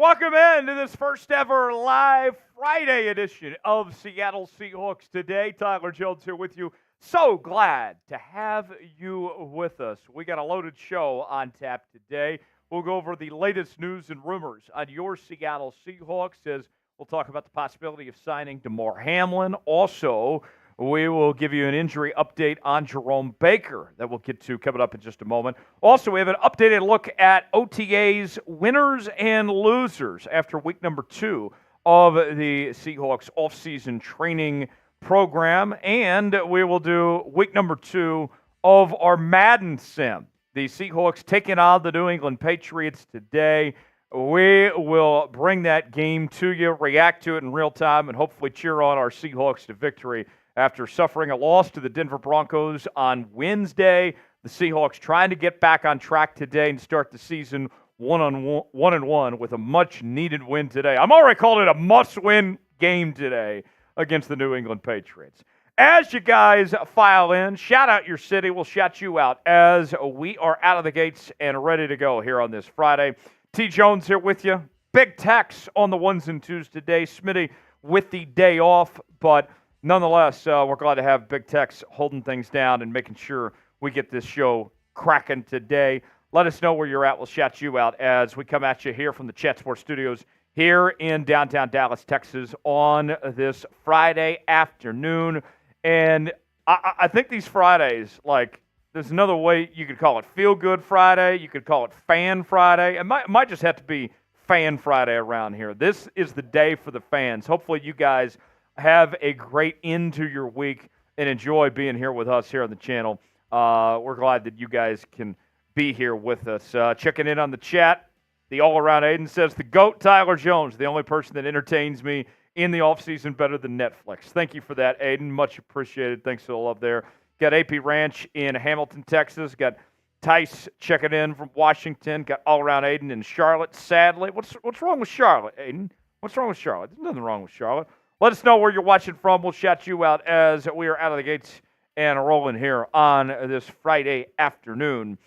Welcome in to this first ever live Friday edition of Seattle Seahawks Today. Tyler Jones here with you. So glad to have you with us. We got a loaded show on tap today. We'll go over the latest news and rumors on your Seattle Seahawks as we'll talk about the possibility of signing Damar Hamlin. Also, we will give you an injury update on Jerome Baker that we'll get to coming up in just a moment. Also, we have an updated look at OTAs winners and losers after week number 2 of the Seahawks offseason training program. And we will do week number 2 of our Madden Sim. The Seahawks taking on the New England Patriots today. We will bring that game to you, react to it in real time, and hopefully cheer on our Seahawks to victory. After suffering a loss to the Denver Broncos on Wednesday, the Seahawks trying to get back on track today and start the season 1-1 with a much-needed win today. I'm already calling it a must-win game today against the New England Patriots. As you guys file in, shout out your city. We'll shout you out as we are out of the gates and ready to go here on this Friday. T. Jones here with you. Big Tex on the ones and twos today. Smitty with the day off, but nonetheless, we're glad to have Big Tex holding things down and making sure we get this show cracking today. Let us know where you're at. We'll shout you out as we come at you here from the Chat Sports Studios here in downtown Dallas, Texas on this Friday afternoon. And I think these Fridays, like, there's another way you could call it Feel Good Friday. You could call it Fan Friday. It might just have to be Fan Friday around here. This is the day for the fans. Hopefully you guys have a great end to your week and enjoy being here with us here on the channel. We're glad that you guys can be here with us. Checking in on the chat, the all-around Aiden says, the GOAT Tyler Jones, the only person that entertains me in the offseason better than Netflix. Thank you for that, Aiden. Much appreciated. Thanks for the love there. Got AP Ranch in Hamilton, Texas. Got Tice checking in from Washington. Got all-around Aiden in Charlotte, sadly. What's wrong with Charlotte, Aiden? What's wrong with Charlotte? There's nothing wrong with Charlotte. Let us know where you're watching from. We'll shout you out as we are out of the gates and rolling here on this Friday afternoon.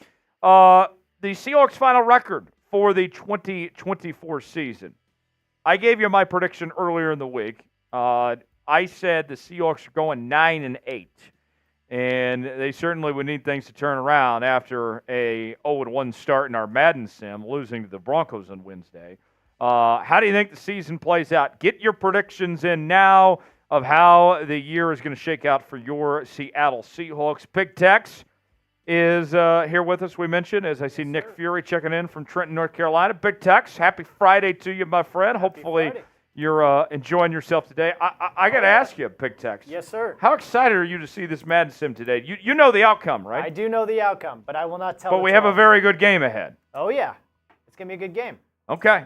The Seahawks final record for the 2024 season. I gave you my prediction earlier in the week. I said the Seahawks are going 9-8, and they certainly would need things to turn around after a 0-1 start in our Madden Sim, losing to the Broncos on Wednesday. How do you think the season plays out? Get your predictions in now of how the year is going to shake out for your Seattle Seahawks. Big Tex is here with us, we mentioned, as I see Nick Fury checking in from Trenton, North Carolina. Big Tex, happy Friday to you, my friend. Hopefully you're enjoying yourself today. I got to ask you, Big Tex. Yes, sir. How excited are you to see this Madden Sim today? You know the outcome, right? I do know the outcome, but I will not tell. But we have a very good game ahead. Oh, yeah. It's going to be a good game. Okay.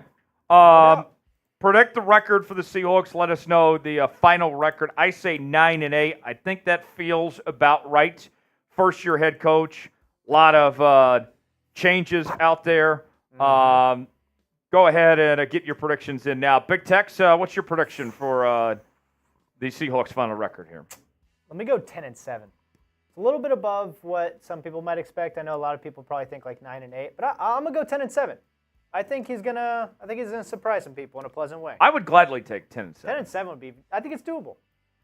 Predict the record for the Seahawks. Let us know the final record. I say 9-8. I think that feels about right. First-year head coach. A lot of changes out there. Go ahead and get your predictions in now. Big Tex, what's your prediction for the Seahawks final record here? Let me go 10-7. It's a little bit above what some people might expect. I know a lot of people probably think like 9-8, but I'm gonna go 10-7. I think he's gonna surprise some people in a pleasant way. I would gladly take 10-7. 10-7 would be. I think it's doable.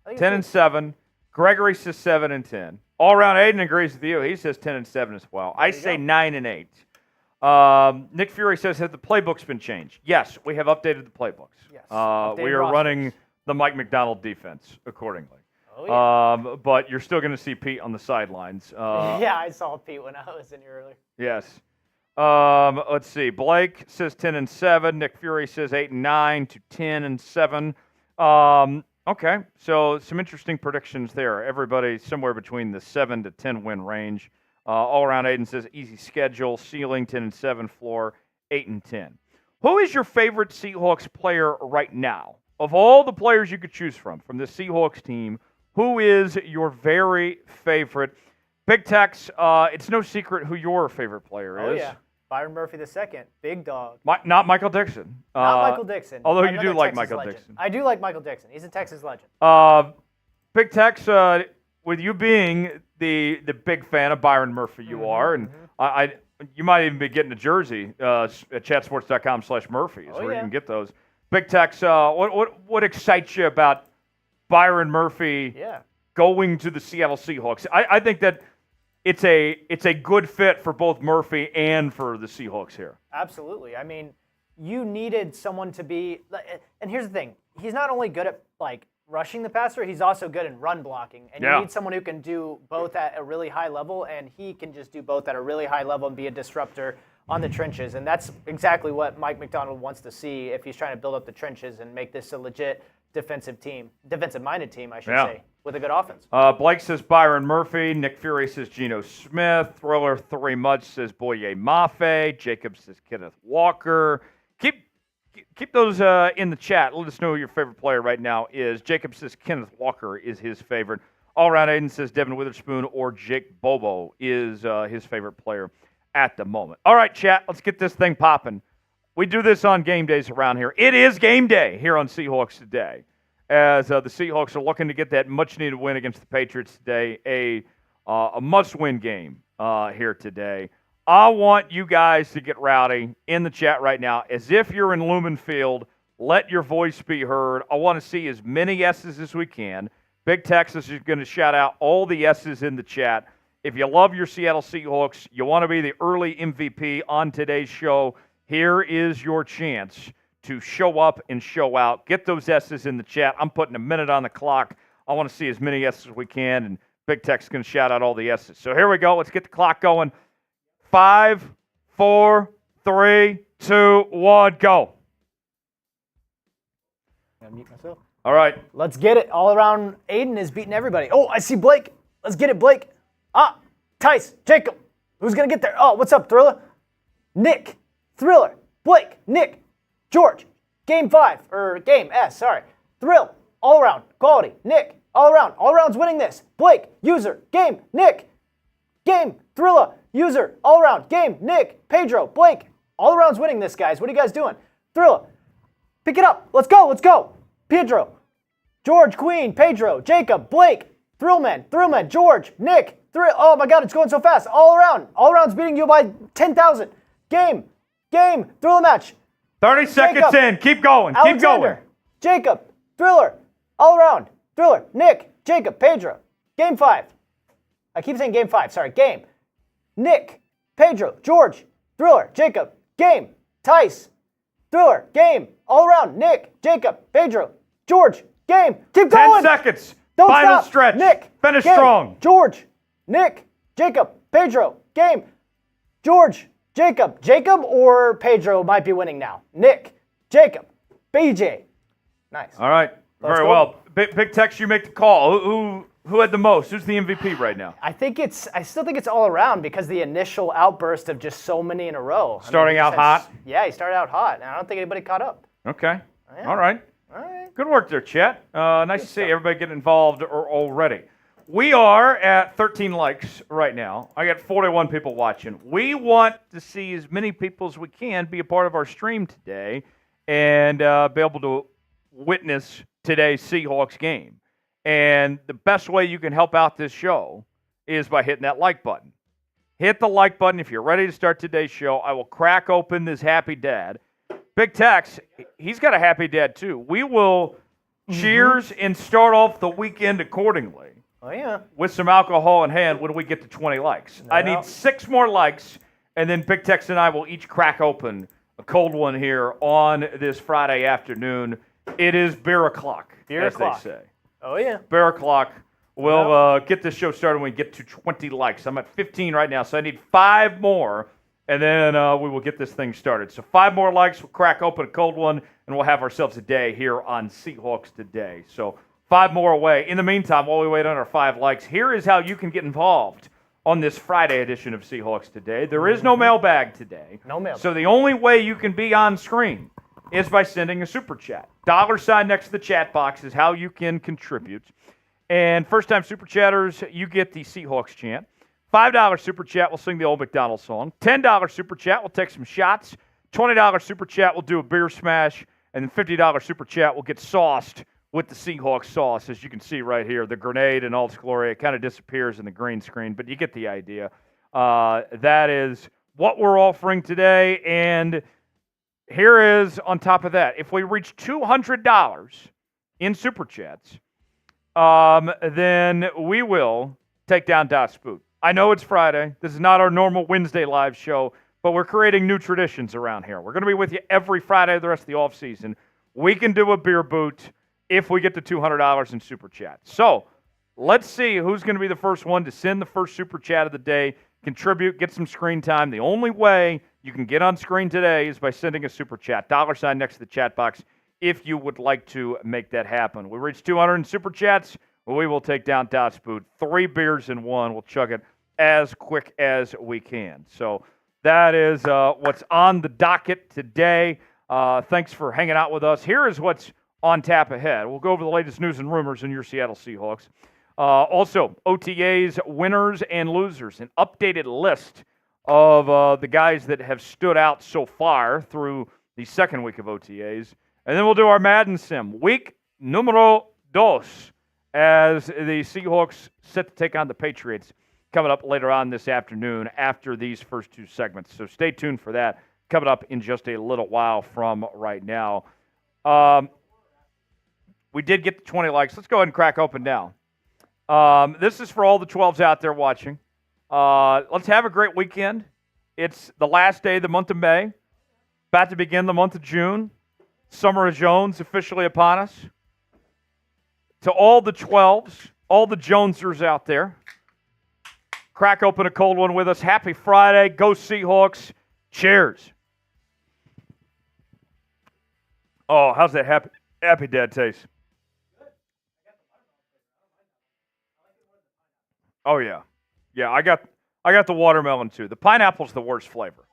10-7. Gregory says 7-10. All around, Aiden agrees with you. He says 10-7 as well. I say 9-8. Nick Fury says, has the playbooks been changed? Yes, we have updated the playbooks. Yes. We are running the Mike Macdonald defense accordingly. Oh, yeah. But you're still going to see Pete on the sidelines. Yeah, I saw Pete when I was in here earlier. Yes. Let's see. Blake says 10-7. Nick Fury says 8-9 to 10-7. Okay, so some interesting predictions there. Everybody somewhere between the 7 to 10 win range. All around, Aiden says easy schedule, ceiling 10-7, floor 8-10. Who is your favorite Seahawks player right now? Of all the players you could choose from the Seahawks team, who is your very favorite? Big Tex, it's no secret who your favorite player is. Oh, yeah. Byron Murphy II, big dog. Not Michael Dixon. Not Michael Dixon. Although you do like Texas Michael legend. Dixon. I do like Michael Dixon. He's a Texas legend. Big Tex, with you being the big fan of Byron Murphy you are, and you might even be getting a jersey at chatsports.com/Murphy is where you can get those. Big Tex, what excites you about Byron Murphy going to the Seattle Seahawks? I think that it's a good fit for both Murphy and for the Seahawks here. Absolutely. I mean, you needed someone to be, and here's the thing, he's not only good at rushing the passer, he's also good in run blocking. And you need someone who can do both at a really high level, and he can just do both at a really high level and be a disruptor on the trenches. And that's exactly what Mike Macdonald wants to see if he's trying to build up the trenches and make this a legit defensive-minded team, I should say, with a good offense. Blake says Byron Murphy. Nick Fury says Geno Smith. Thriller 3 Mudge says Boye Mafe. Jacob says Kenneth Walker. Keep those in the chat. Let us know who your favorite player right now is. Jacob says Kenneth Walker is his favorite. All around Aiden says Devin Witherspoon or Jake Bobo is his favorite player at the moment. All right, chat, let's get this thing popping. We do this on game days around here. It is game day here on Seahawks Today, as the Seahawks are looking to get that much-needed win against the Patriots today, a must-win game here today. I want you guys to get rowdy in the chat right now, as if you're in Lumen Field. Let your voice be heard. I want to see as many yeses as we can. Big Texas is going to shout out all the yeses in the chat. If you love your Seattle Seahawks, you want to be the early MVP on today's show, here is your chance to show up and show out. Get those yeses in the chat. I'm putting a minute on the clock. I want to see as many yeses as we can, and Big Tex is going to shout out all the yeses. So here we go. Let's get the clock going. 5, 4, 3, 2, 1, go. Gotta mute myself. All right. Let's get it. All around Aiden is beating everybody. Oh, I see Blake. Let's get it, Blake. Tice, Jacob. Who's going to get there? Oh, what's up, Thriller? Nick, Thriller, Blake, Nick, George. Game S, sorry. Thrill, all around, quality, Nick, all around. All around's winning this. Blake, user, game, Nick, game, Thriller, user, all around, game, Nick, Pedro, Blake. All around's winning this, guys. What are you guys doing? Thriller, pick it up. Let's go. Pedro, George, Queen, Pedro, Jacob, Blake, Thrillman, George, Nick, oh my God, it's going so fast. All around's beating you by 10,000. Game, Thriller match. 30 seconds in. Keep going. Jacob, Thriller, all around. Thriller, Nick, Jacob, Pedro. Game 5. I keep saying game 5. Sorry, game. Nick, Pedro, George, Thriller, Jacob. Game, Tice, Thriller, game. All around. Nick, Jacob, Pedro, George. Game. Keep going. 10 seconds. Don't Final stop. stretch. Nick, finish game. Strong. George, Nick, Jacob, Pedro. Game. George, Jacob or Pedro might be winning now. Nick, Jacob, BJ. Nice. All right. Very well. Big Tex, you make the call. Who had the most? Who's the MVP right now? I still think it's all around because the initial outburst of just so many in a row. Starting out hot? Yeah, he started out hot, and I don't think anybody caught up. Okay. Yeah. All right. Good work there, Chet. Nice to see everybody get involved already. We are at 13 likes right now. I got 41 people watching. We want to see as many people as we can be a part of our stream today and be able to witness today's Seahawks game. And the best way you can help out this show is by hitting that like button. Hit the like button if you're ready to start today's show. I will crack open this Happy Dad. Big Tex, he's got a Happy Dad too. We will cheers and start off the weekend accordingly. Oh, yeah. With some alcohol in hand when we get to 20 likes. I need 6 more likes, and then Big Tex and I will each crack open a cold one here on this Friday afternoon. It is beer o'clock, as they say. Oh, yeah. Bear o'clock. We'll get this show started when we get to 20 likes. I'm at 15 right now, so I need 5 more, and then we will get this thing started. So 5 more likes, we'll crack open a cold one, and we'll have ourselves a day here on Seahawks Today. So 5 more away. In the meantime, while we wait on our 5 likes, here is how you can get involved on this Friday edition of Seahawks Today. There is no mailbag today. No mailbag. So the only way you can be on screen is by sending a super chat. $sign next to the chat box is how you can contribute. And first-time super chatters, you get the Seahawks chant. $5 super chat will sing the old Macdonald song. $10 super chat will take some shots. $20 super chat will do a beer smash. And then $50 super chat will get sauced with the Seahawks sauce, as you can see right here. The grenade in all its glory, it kind of disappears in the green screen, but you get the idea. That is what we're offering today. And here is on top of that. If we reach $200 in Super Chats, then we will take down Das Boot. I know it's Friday. This is not our normal Wednesday live show, but we're creating new traditions around here. We're going to be with you every Friday the rest of the offseason. We can do a beer boot if we get to $200 in Super Chat. So let's see who's going to be the first one to send the first Super Chat of the day, contribute, get some screen time. The only way you can get on screen today is by sending a Super Chat. $sign next to the chat box if you would like to make that happen. We reach 200 in Super Chats. We will take down Das Boot. 3 beers in 1. We'll chug it as quick as we can. So that is what's on the docket today. Thanks for hanging out with us. Here is what's on tap ahead. We'll go over the latest news and rumors in your Seattle Seahawks. Also, OTAs, winners and losers, an updated list of the guys that have stood out so far through the second week of OTAs. And then we'll do our Madden Sim, week numero dos, as the Seahawks set to take on the Patriots coming up later on this afternoon after these first 2 segments. So stay tuned for that coming up in just a little while from right now. We did get to 20 likes. Let's go ahead and crack open now. This is for all the 12s out there watching. Let's have a great weekend. It's the last day of the month of May, about to begin the month of June. Summer of Jones officially upon us. To all the 12s, all the Jonesers out there, crack open a cold one with us. Happy Friday. Go Seahawks. Cheers. Oh, how's that happy dad taste? Oh, yeah. Yeah, I got the watermelon, too. The pineapple's the worst flavor.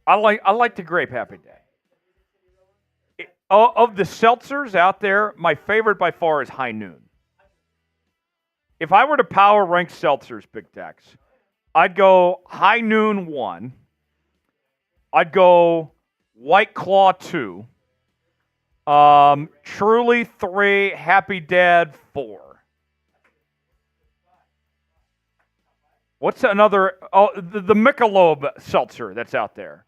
I like the grape Happy Day. Of the seltzers out there, my favorite by far is High Noon. If I were to power rank seltzers, Big Tex, I'd go High Noon 1. I'd go White Claw 2. Truly 3. Happy Dad 4. What's another? Oh, the Michelob seltzer that's out there.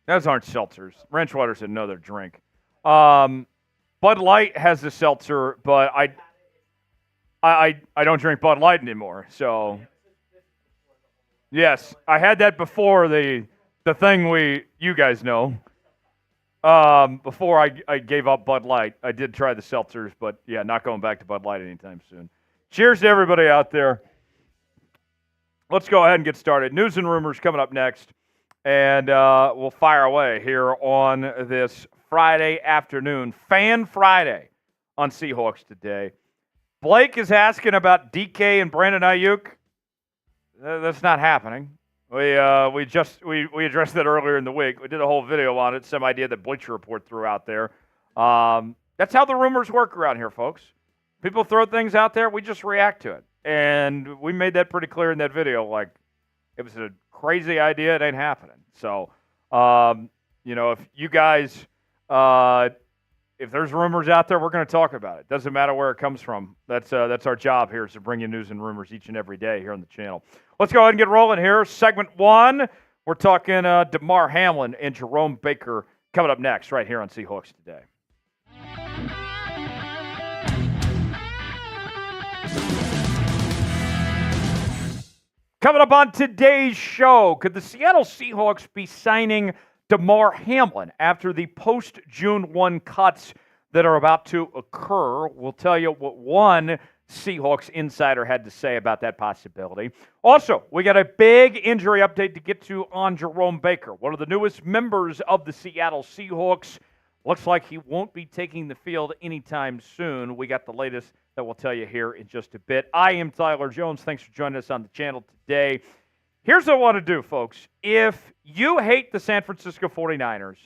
Those aren't seltzers. Ranch water's another drink. Bud Light has a seltzer, but I don't drink Bud Light anymore. So yes, I had that before the thing you guys know. Before I gave up Bud Light, I did try the seltzers, but yeah, not going back to Bud Light anytime soon. Cheers to everybody out there. Let's go ahead and get started. News and rumors coming up next. And we'll fire away here on this Friday afternoon. Fan Friday on Seahawks Today. Blake is asking about DK and Brandon Ayuk. That's not happening. We addressed that earlier in the week. We did a whole video on it, some idea that Bleacher Report threw out there. That's how the rumors work around here, folks. People throw things out there, we just react to it. And we made that pretty clear in that video. Like, it was a crazy idea. It ain't happening. So, if you guys, if there's rumors out there, we're going to talk about it. Doesn't matter where it comes from. That's our job here, is to bring you news and rumors each and every day here on the channel. Let's go ahead and get rolling here. Segment 1, we're talking Damar Hamlin and Jerome Baker coming up next right here on Seahawks Today. Coming up on today's show, could the Seattle Seahawks be signing Damar Hamlin after the post-June 1 cuts that are about to occur? We'll tell you what one Seahawks insider had to say about that possibility. Also, we got a big injury update to get to on Jerome Baker, one of the newest members of the Seattle Seahawks. Looks like he won't be taking the field anytime soon. We got the latest that we'll tell you here in just a bit. I am Tyler Jones. Thanks for joining us on the channel today. Here's what I want to do, folks. If you hate the San Francisco 49ers,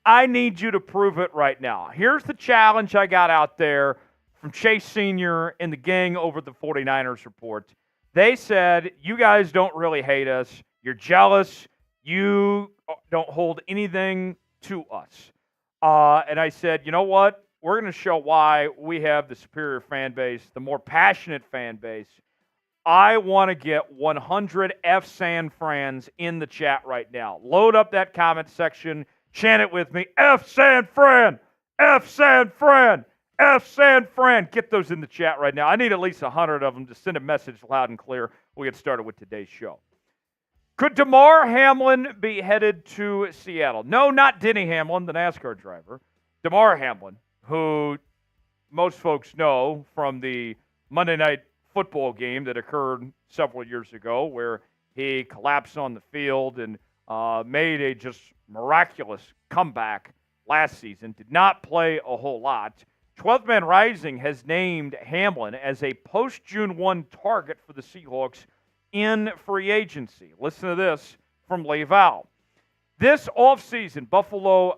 I need you to prove it right now. Here's the challenge I got out there from Chase Sr. and the gang over the 49ers report. They said, you guys don't really hate us. You're jealous. You don't hold anything to us. And I said, you know what? we're going to show why we have the superior fan base, the more passionate fan base. I want to get 100 F San Frans in the chat right now. Load up that comment section. Chant it with me. F San Fran! F San Fran! F San Fran! Get those in the chat right now. I need at least 100 of them to send a message loud and clear. We'll get started with today's show. Could Damar Hamlin be headed to Seattle? No, not Denny Hamlin, the NASCAR driver. Damar Hamlin, who most folks know from the Monday Night Football game that occurred several years ago where he collapsed on the field and made a just miraculous comeback last season. Did not play a whole lot. 12th Man Rising has named Hamlin as a post-June 1 target for the Seahawks in free agency. Listen to this from Leval. This offseason, Buffalo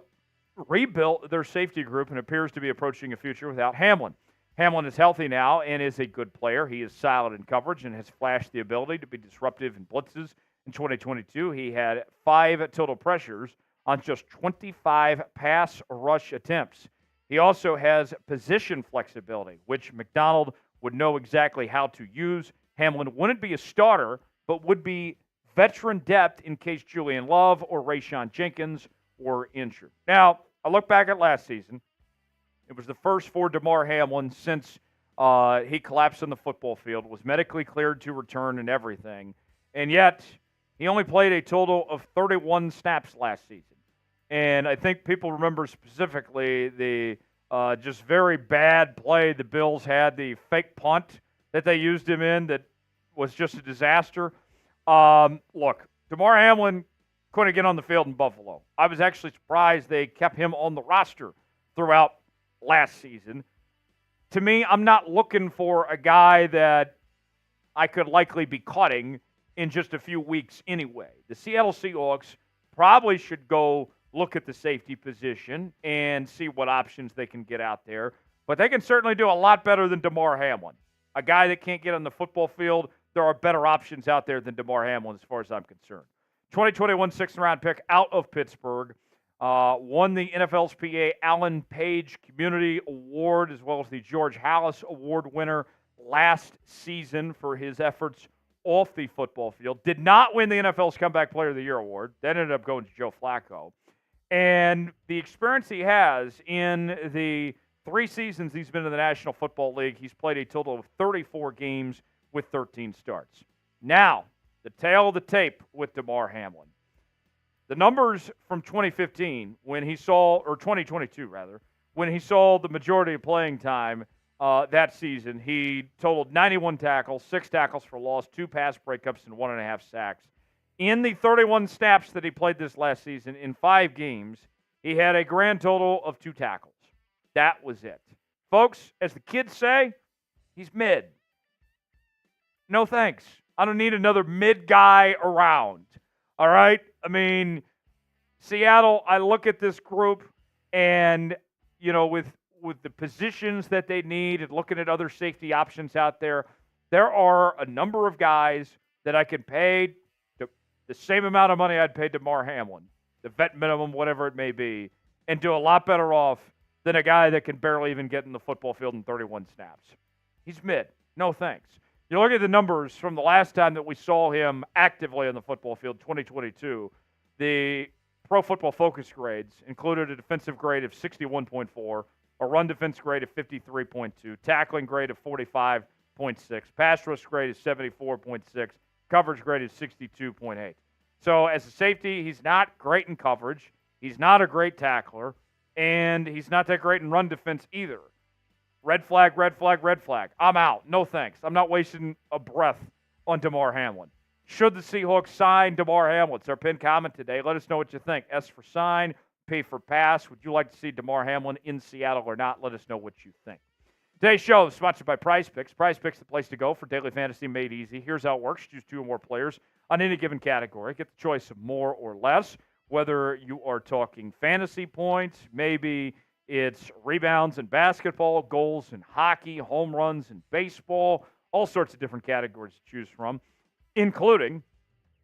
rebuilt their safety group and appears to be approaching a future without Hamlin. Hamlin is healthy now and is a good player. He is solid in coverage and has flashed the ability to be disruptive in blitzes. In 2022, he had 5 total pressures on just 25 pass rush attempts. He also has position flexibility, which Macdonald would know exactly how to use. Hamlin wouldn't be a starter, but would be veteran depth in case Julian Love or Rayshon Jenkins were injured. Now, I look back at last season. It was the first for Damar Hamlin since he collapsed on the football field, was medically cleared to return and everything. And yet, he only played a total of 31 snaps last season. And I think people remember specifically the just very bad play the Bills had, the fake punt that they used him in that was just a disaster. Look, Damar Hamlin couldn't get on the field in Buffalo. I was actually surprised they kept him on the roster throughout last season. To me, I'm not looking for a guy that I could likely be cutting in just a few weeks anyway. The Seattle Seahawks probably should go look at the safety position and see what options they can get out there. But they can certainly do a lot better than Damar Hamlin. A guy that can't get on the football field, there are better options out there than Damar Hamlin as far as I'm concerned. 2021 6th-round pick out of Pittsburgh. Won the NFL's PA Allen Page Community Award as well as the George Halas Award winner last season for his efforts off the football field. Did not win the NFL's Comeback Player of the Year award. That ended up going to Joe Flacco. And the experience he has in the 3 seasons he's been in the National Football League, he's played a total of 34 games with 13 starts. Now, the tail of the tape with Damar Hamlin. The numbers from 2015, when he saw, or 2022 rather, when he saw the majority of playing time that season, he totaled 91 tackles, 6 tackles for loss, 2 pass breakups, and 1.5 sacks. In the 31 snaps that he played this last season, in 5 games, he had a grand total of 2 tackles. That was it. Folks, as the kids say, he's mid. No thanks. I don't need another mid guy around. All right? I mean, Seattle, I look at this group and, you know, with the positions that they need and looking at other safety options out there, there are a number of guys that I can pay the same amount of money I'd pay Damar Hamlin, the vet minimum, whatever it may be, and do a lot better off than a guy that can barely even get in the football field in 31 snaps. He's mid. No thanks. You look at the numbers from the last time that we saw him actively on the football field, 2022, the Pro Football Focus grades included a defensive grade of 61.4, a run defense grade of 53.2, tackling grade of 45.6, pass rush grade is 74.6, coverage grade is 62.8. So as a safety, he's not great in coverage, he's not a great tackler, and he's not that great in run defense either. Red flag, red flag, red flag. I'm out. No thanks. I'm not wasting a breath on Damar Hamlin. Should the Seahawks sign Damar Hamlin? It's our pinned comment today. Let us know what you think. S for sign, P for pass. Would you like to see Damar Hamlin in Seattle or not? Let us know what you think. Today's show is sponsored by Prize Picks. Prize Picks is the place to go for daily fantasy made easy. Here's how it works. Choose 2 or more players on any given category. Get the choice of more or less, whether you are talking fantasy points, maybe it's rebounds in basketball, goals in hockey, home runs in baseball, all sorts of different categories to choose from, including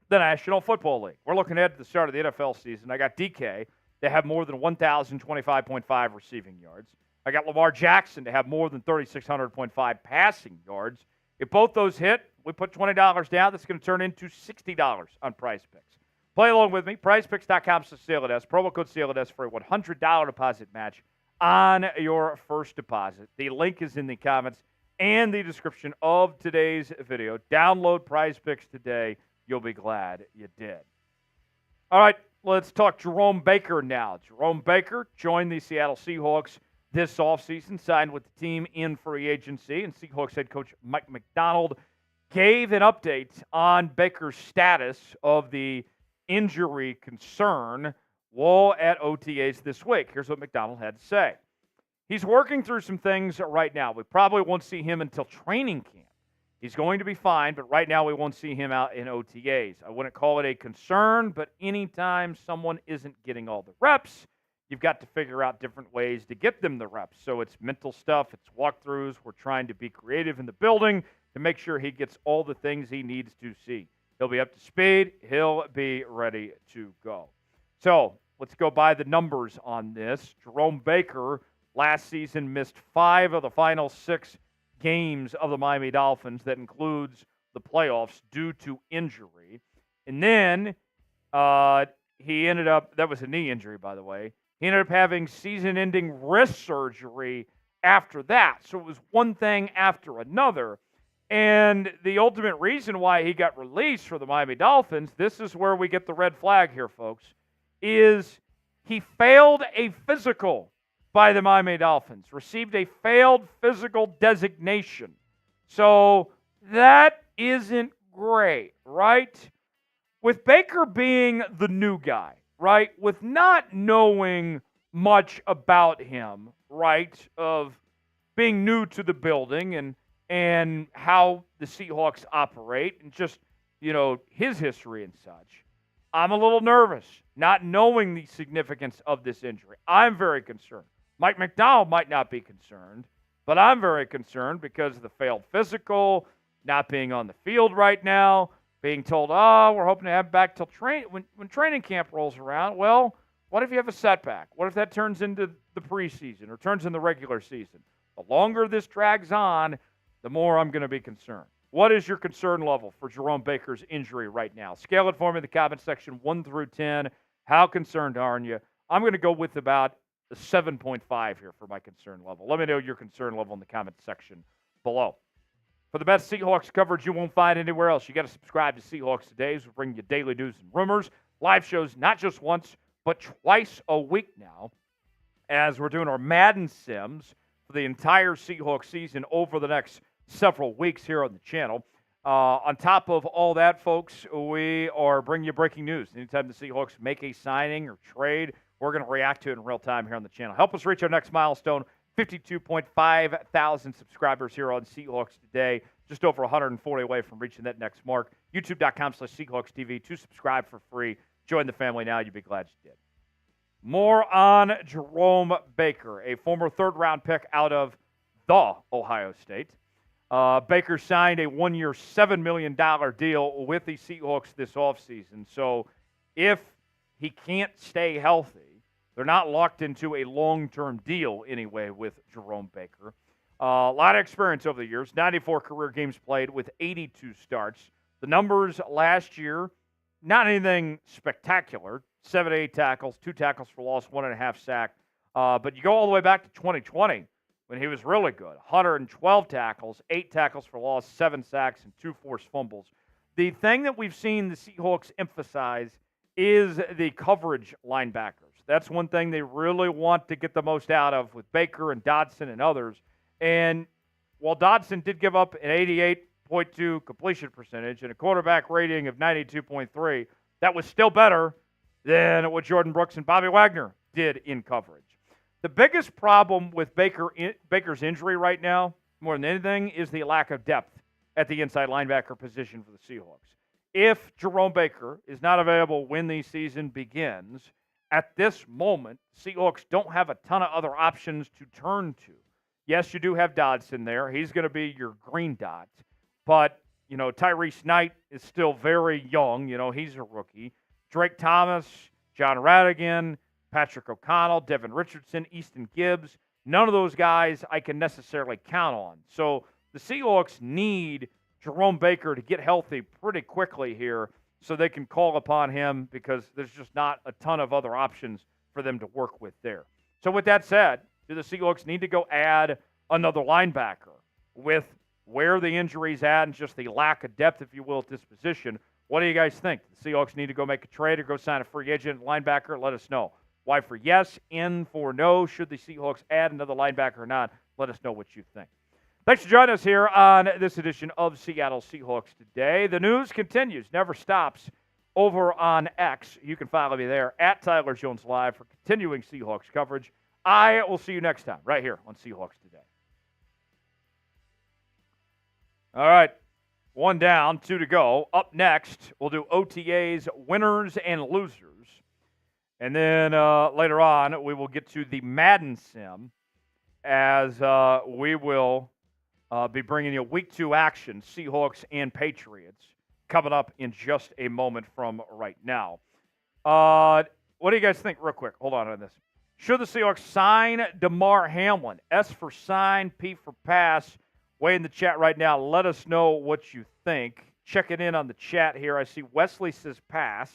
the National Football League. We're looking ahead to the start of the NFL season. I got DK. They have more than 1,025.5 receiving yards. I got Lamar Jackson to have more than 3,600.5 passing yards. If both those hit, we put $20 down. That's going to turn into $60 on Prize Picks. Play along with me. PrizePicks.com/CLNS. Promo code CLNS for a $100 deposit match on your first deposit. The link is in the comments and the description of today's video. Download Prize Picks today. You'll be glad you did. All right, let's talk Jerome Baker now. Jerome Baker joined the Seattle Seahawks this offseason, signed with the team in free agency, and Seahawks head coach Mike Macdonald gave an update on Baker's status of the injury concern while at OTAs this week. Here's what Macdonald had to say. He's working through some things right now. We probably won't see him until training camp. He's going to be fine, but right now we won't see him out in OTAs. I wouldn't call it a concern, but anytime someone isn't getting all the reps, you've got to figure out different ways to get them the reps. So it's mental stuff, it's walkthroughs. We're trying to be creative in the building to make sure he gets all the things he needs to see. He'll be up to speed. He'll be ready to go. So let's go by the numbers on this. Jerome Baker last season missed 5 of the final 6 games of the Miami Dolphins. That includes the playoffs due to injury. And then he ended up, that was a knee injury, by the way. He ended up having season-ending wrist surgery after that. So it was one thing after another. And the ultimate reason why he got released for the Miami Dolphins, this is where we get the red flag here, folks, is he failed a physical by the Miami Dolphins, received a failed physical designation. So that isn't great, right? With Baker being the new guy, right, with not knowing much about him, right, of being new to the building and how the Seahawks operate and just, his history and such, I'm a little nervous, not knowing the significance of this injury. I'm very concerned. Mike Macdonald might not be concerned, but I'm very concerned because of the failed physical, not being on the field right now, being told, we're hoping to have him back till when training camp rolls around. Well, what if you have a setback? What if that turns into the preseason or turns in the regular season? The longer this drags on, the more I'm going to be concerned. What is your concern level for Jerome Baker's injury right now? Scale it for me in the comment section, 1 through 10. How concerned are you? I'm going to go with about a 7.5 here for my concern level. Let me know your concern level in the comment section below. For the best Seahawks coverage you won't find anywhere else, you got to subscribe to Seahawks Today. We bring you daily news and rumors, live shows, not just once, but twice a week now, as we're doing our Madden Sims for the entire Seahawks season over the next several weeks here on the channel. On top of all that, folks, we are bringing you breaking news. Anytime the Seahawks make a signing or trade, we're going to react to it in real time here on the channel. Help us reach our next milestone, 52.5 thousand subscribers here on Seahawks Today. Just over 140 away from reaching that next mark. YouTube.com/Seahawks TV to subscribe for free. Join the family now. You'd be glad you did. More on Jerome Baker, a former third-round pick out of the Ohio State. Baker signed a one-year, $7 million deal with the Seahawks this offseason. So if he can't stay healthy, they're not locked into a long-term deal anyway with Jerome Baker. A lot of experience over the years, 94 career games played with 82 starts. The numbers last year, not anything spectacular. 7 to 8 tackles, 2 tackles for loss, 1.5 sack. But you go all the way back to 2020 when he was really good. 112 tackles, 8 tackles for loss, 7 sacks, and 2 forced fumbles. The thing that we've seen the Seahawks emphasize is the coverage linebackers. That's one thing they really want to get the most out of with Baker and Dodson and others. And while Dodson did give up an 88.2 completion percentage and a quarterback rating of 92.3, that was still better than what Jordan Brooks and Bobby Wagner did in coverage. The biggest problem with Baker's injury right now, more than anything, is the lack of depth at the inside linebacker position for the Seahawks. If Jerome Baker is not available when the season begins, at this moment, Seahawks don't have a ton of other options to turn to. Yes, you do have Dodson there. He's going to be your green dot. But, Tyrese Knight is still very young. He's a rookie. Drake Thomas, John Radigan, Patrick O'Connell, Devin Richardson, Easton Gibbs. None of those guys I can necessarily count on. So the Seahawks need Jerome Baker to get healthy pretty quickly here so they can call upon him because there's just not a ton of other options for them to work with there. So with that said, do the Seahawks need to go add another linebacker with where the injury's at and just the lack of depth, if you will, at this position? What do you guys think? The Seahawks need to go make a trade or go sign a free agent linebacker? Let us know. Y for yes, N for no. Should the Seahawks add another linebacker or not? Let us know what you think. Thanks for joining us here on this edition of Seattle Seahawks Today. The news continues, never stops, over on X. You can follow me there at Tyler Jones Live for continuing Seahawks coverage. I will see you next time right here on Seahawks Today. All right, 1 down, 2 to go. Up next, we'll do OTAs, winners and losers. And then later on, we will get to the Madden Sim as we will be bringing you Week 2 action, Seahawks and Patriots, coming up in just a moment from right now. What do you guys think, real quick? Hold on this. Should the Seahawks sign Damar Hamlin? S for sign, P for pass. Way in the chat right now. Let us know what you think. Checking in on the chat here. I see Wesley says pass.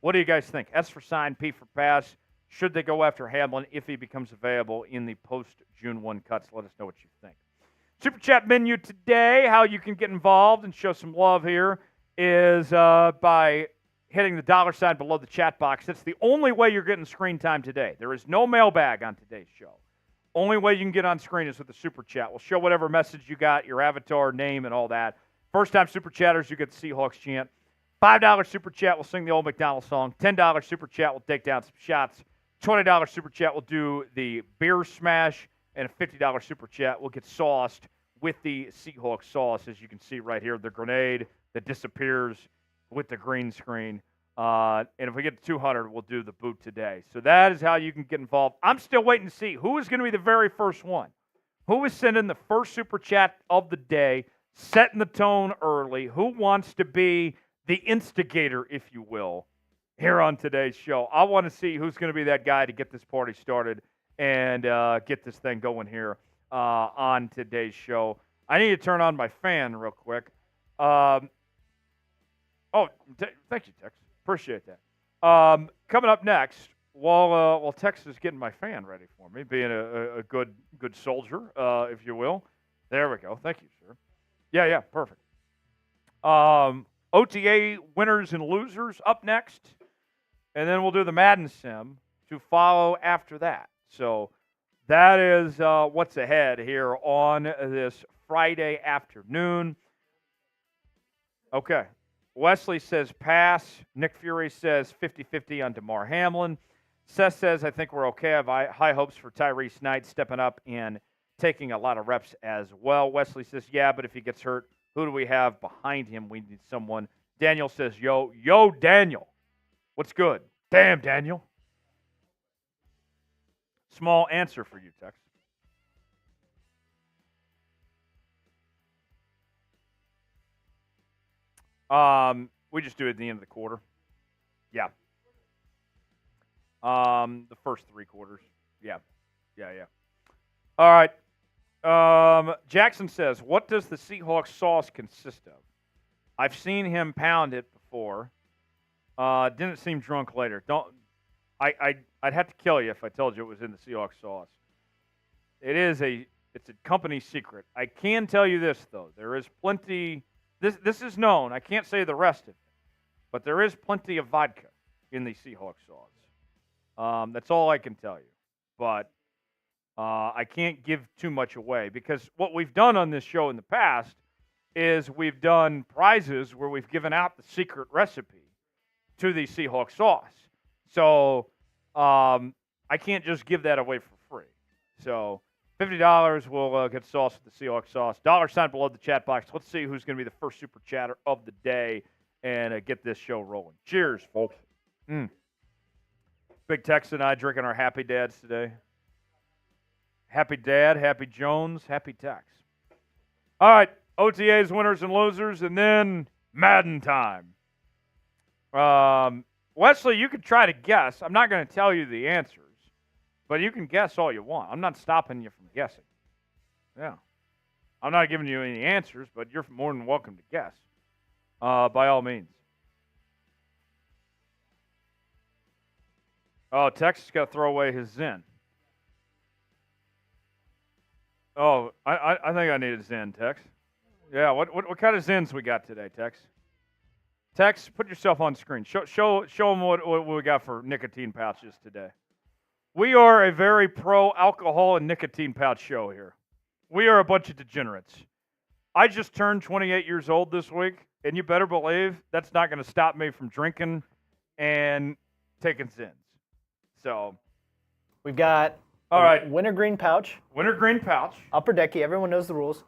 What do you guys think? S for sign, P for pass. Should they go after Hamlin if he becomes available in the post-June 1 cuts? Let us know what you think. Super Chat menu today, how you can get involved and show some love here is by hitting the $ below the chat box. That's the only way you're getting screen time today. There is no mailbag on today's show. Only way you can get on screen is with the Super Chat. We'll show whatever message you got, your avatar, name, and all that. First-time Super Chatters, you get the Seahawks chant. $5 Super Chat will sing the old Macdonald song. $10 Super Chat will take down some shots. $20 Super Chat will do the beer smash. And a $50 Super Chat will get sauced with the Seahawks sauce, as you can see right here, the grenade that disappears with the green screen. And if we get to 200, we'll do the boot today. So that is how you can get involved. I'm still waiting to see who is going to be the very first one. Who is sending the first Super Chat of the day, setting the tone early? Who wants to be the instigator, if you will, here on today's show? I want to see who's going to be that guy to get this party started and get this thing going here on today's show. I need to turn on my fan real quick. Thank you, Tex. Appreciate that. Coming up next, while Tex is getting my fan ready for me, being a good soldier, if you will. There we go. Thank you, sir. Yeah, perfect. OTA winners and losers up next, and then we'll do the Madden Sim to follow after that. So that is what's ahead here on this Friday afternoon. Okay. Wesley says pass. Nick Fury says 50-50 on Damar Hamlin. Seth says, I think we're okay. I have high hopes for Tyrese Knight stepping up and taking a lot of reps as well. Wesley says, yeah, but if he gets hurt, who do we have behind him? We need someone. Daniel says, yo, Daniel. What's good? Damn, Daniel. Small answer for you, Tex. We just do it at the end of the quarter. Yeah. The first 3 quarters. Yeah. All right. Jackson says, what does the Seahawks sauce consist of? I've seen him pound it before. Didn't seem drunk later. I'd have to kill you if I told you it was in the Seahawks sauce. It's a company secret. I can tell you this, though. There is plenty. This is known. I can't say the rest of it. But there is plenty of vodka in the Seahawks sauce. That's all I can tell you. But I can't give too much away because what we've done on this show in the past is we've done prizes where we've given out the secret recipe to the Seahawks sauce. So I can't just give that away for free. So $50 will get sauce with the Seahawks sauce. $ below the chat box. Let's see who's going to be the first super chatter of the day and get this show rolling. Cheers, folks. Big Tex and I drinking our Happy Dads today. Happy Dad, Happy Jones, Happy Tex. All right, OTAs, winners and losers, and then Madden time. Wesley, you could try to guess. I'm not going to tell you the answers. But you can guess all you want. I'm not stopping you from guessing. Yeah. I'm not giving you any answers, but you're more than welcome to guess. By all means. Oh, Texas got to throw away his Zen. Oh, I think I need a Zen, Tex. Yeah, what kind of Zens we got today, Tex? Tex, put yourself on screen. Show them what we got for nicotine pouches today. We are a very pro-alcohol and nicotine pouch show here. We are a bunch of degenerates. I just turned 28 years old this week, and you better believe that's not going to stop me from drinking and taking Zens. So, we've got all right, wintergreen pouch. Wintergreen pouch. Upper decky. Everyone knows the rules.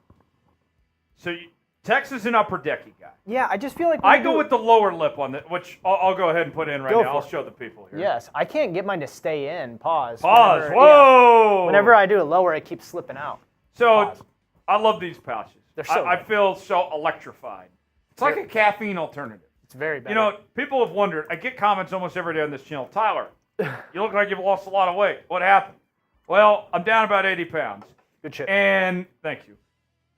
So, Tex is an upper decky guy. Yeah, I just feel like I go with the lower lip on it, which I'll go ahead and put in right now. I'll show the people here. Yes, I can't get mine to stay in. Pause. Pause. Whoa! Yeah. Whenever I do it lower, it keeps slipping out. So, Pause. I love these pouches. They're so I feel so electrified. It's like a caffeine alternative. It's very bad. You know, people have wondered. I get comments almost every day on this channel. Tyler, you look like you've lost a lot of weight. What happened? Well, I'm down about 80 pounds. Good shit. And thank you.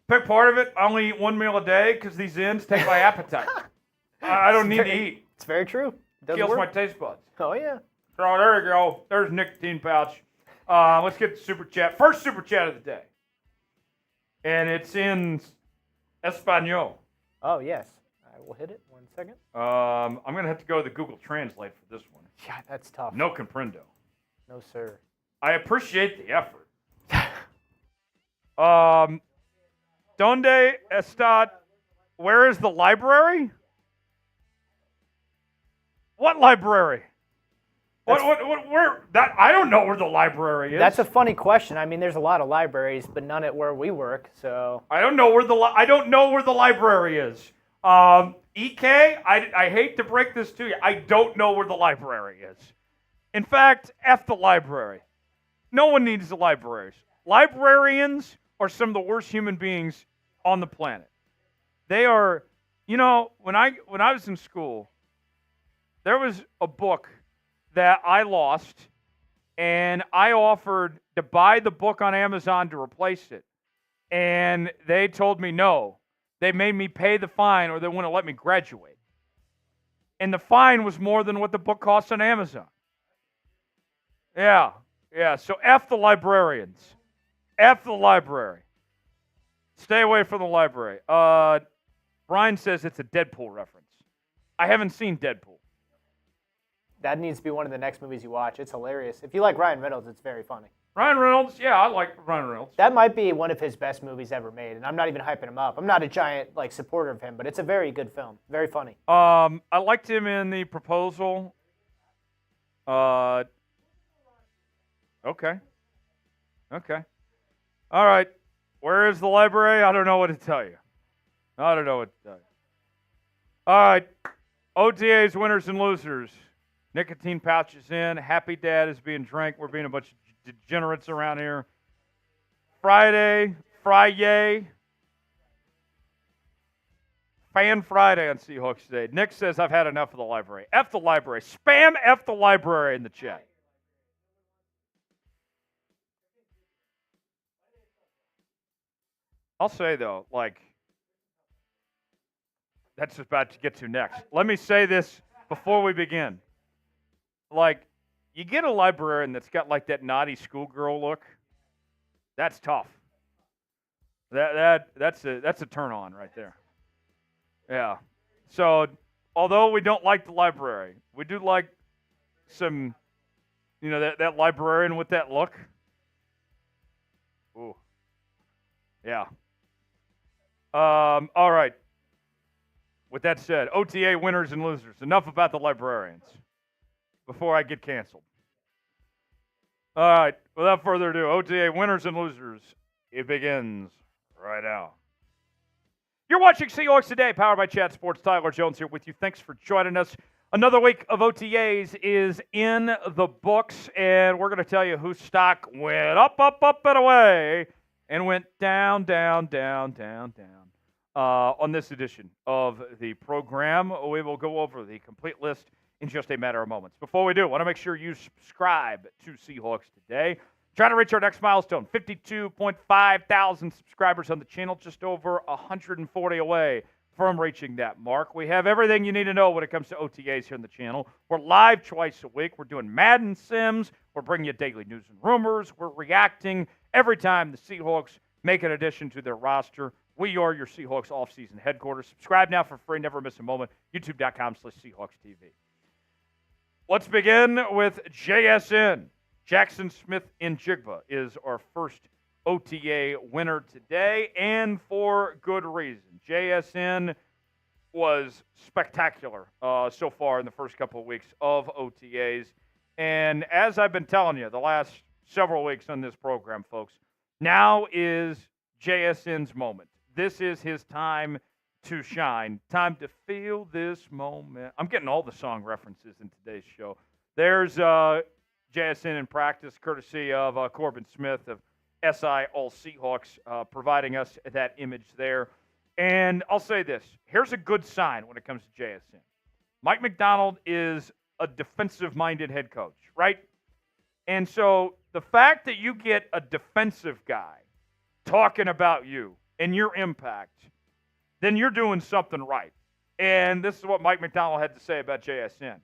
Big part of it, I only eat one meal a day because these Zens take my appetite. I don't need to eat. It's very true. It Kills work. my taste buds. Oh, yeah. So there you go. There's nicotine pouch. Let's get the super chat. First super chat of the day. And it's in Espanol. Oh, yes. I will hit it. 1 second. I'm going to have to go to the Google Translate for this one. Yeah, that's tough. No comprendo. No, sir. I appreciate the effort. Donde está? Where is the library? What library? Where? That I don't know where the library is. That's a funny question. I mean, there's a lot of libraries, but none at where we work. So I don't know where the library is. EK, I hate to break this to you. I don't know where the library is. In fact, F the library. No one needs the libraries. Librarians are some of the worst human beings on the planet. They are, you know, when I was in school, there was a book that I lost, and I offered to buy the book on Amazon to replace it. And they told me no. They made me pay the fine or they wouldn't let me graduate. And the fine was more than what the book costs on Amazon. Yeah, so F the librarians. F the library. Stay away from the library. Brian says it's a Deadpool reference. I haven't seen Deadpool. that needs to be one of the next movies you watch. It's hilarious. If you like Ryan Reynolds, it's very funny. Ryan Reynolds, yeah, I like Ryan Reynolds. That might be one of his best movies ever made, and I'm not even hyping him up. I'm not a giant supporter of him, but it's a very good film. Very funny. I liked him in The Proposal. Okay. All right. Where is the library? I don't know what to tell you. All right. OTAs, winners and losers. Nicotine pouches in. Happy Dad is being drank. We're being a bunch of degenerates around here. Friday. Fan Friday on Seahawks Today. Nick says, I've had enough of the library. F the library. Spam F the library in the chat. I'll say, though, that's about to get to next. Let me say this before we begin. You get a librarian that's got, that naughty schoolgirl look, that's tough. That's a turn on right there. Yeah. So, although we don't like the library, we do like some, that librarian with that look. Ooh. Yeah. All right. With that said, OTA winners and losers. Enough about the librarians before I get canceled. All right. Without further ado, OTA winners and losers. It begins right now. You're watching Seahawks Today, powered by Chat Sports. Tyler Jones here with you. Thanks for joining us. Another week of OTAs is in the books, and we're going to tell you whose stock went up, and away, and went down. On this edition of the program, we will go over the complete list in just a matter of moments. Before we do, I want to make sure you subscribe to Seahawks Today. Trying to reach our next milestone, 52.5 thousand subscribers on the channel, just over 140 away from reaching that mark. We have everything you need to know when it comes to OTAs here on the channel. We're live twice a week. We're doing Madden Sims. We're bringing you daily news and rumors. We're reacting every time the Seahawks make an addition to their roster. We are your Seahawks offseason headquarters. Subscribe now for free. Never miss a moment. YouTube.com/SeahawksTV. Let's begin with JSN. Jaxon Smith-Njigba is our first OTA winner today, and for good reason. JSN was spectacular so far in the first couple of weeks of OTAs. And as I've been telling you the last several weeks on this program, folks, now is JSN's moment. This is his time to shine. Time to feel this moment. I'm getting all the song references in today's show. There's JSN in practice, courtesy of Corbin Smith of SI All Seahawks, providing us that image there. And I'll say this. Here's a good sign when it comes to JSN. Mike Macdonald is a defensive-minded head coach, right? And so the fact that you get a defensive guy talking about you and your impact, then you're doing something right. And this is what Mike Macdonald had to say about JSN.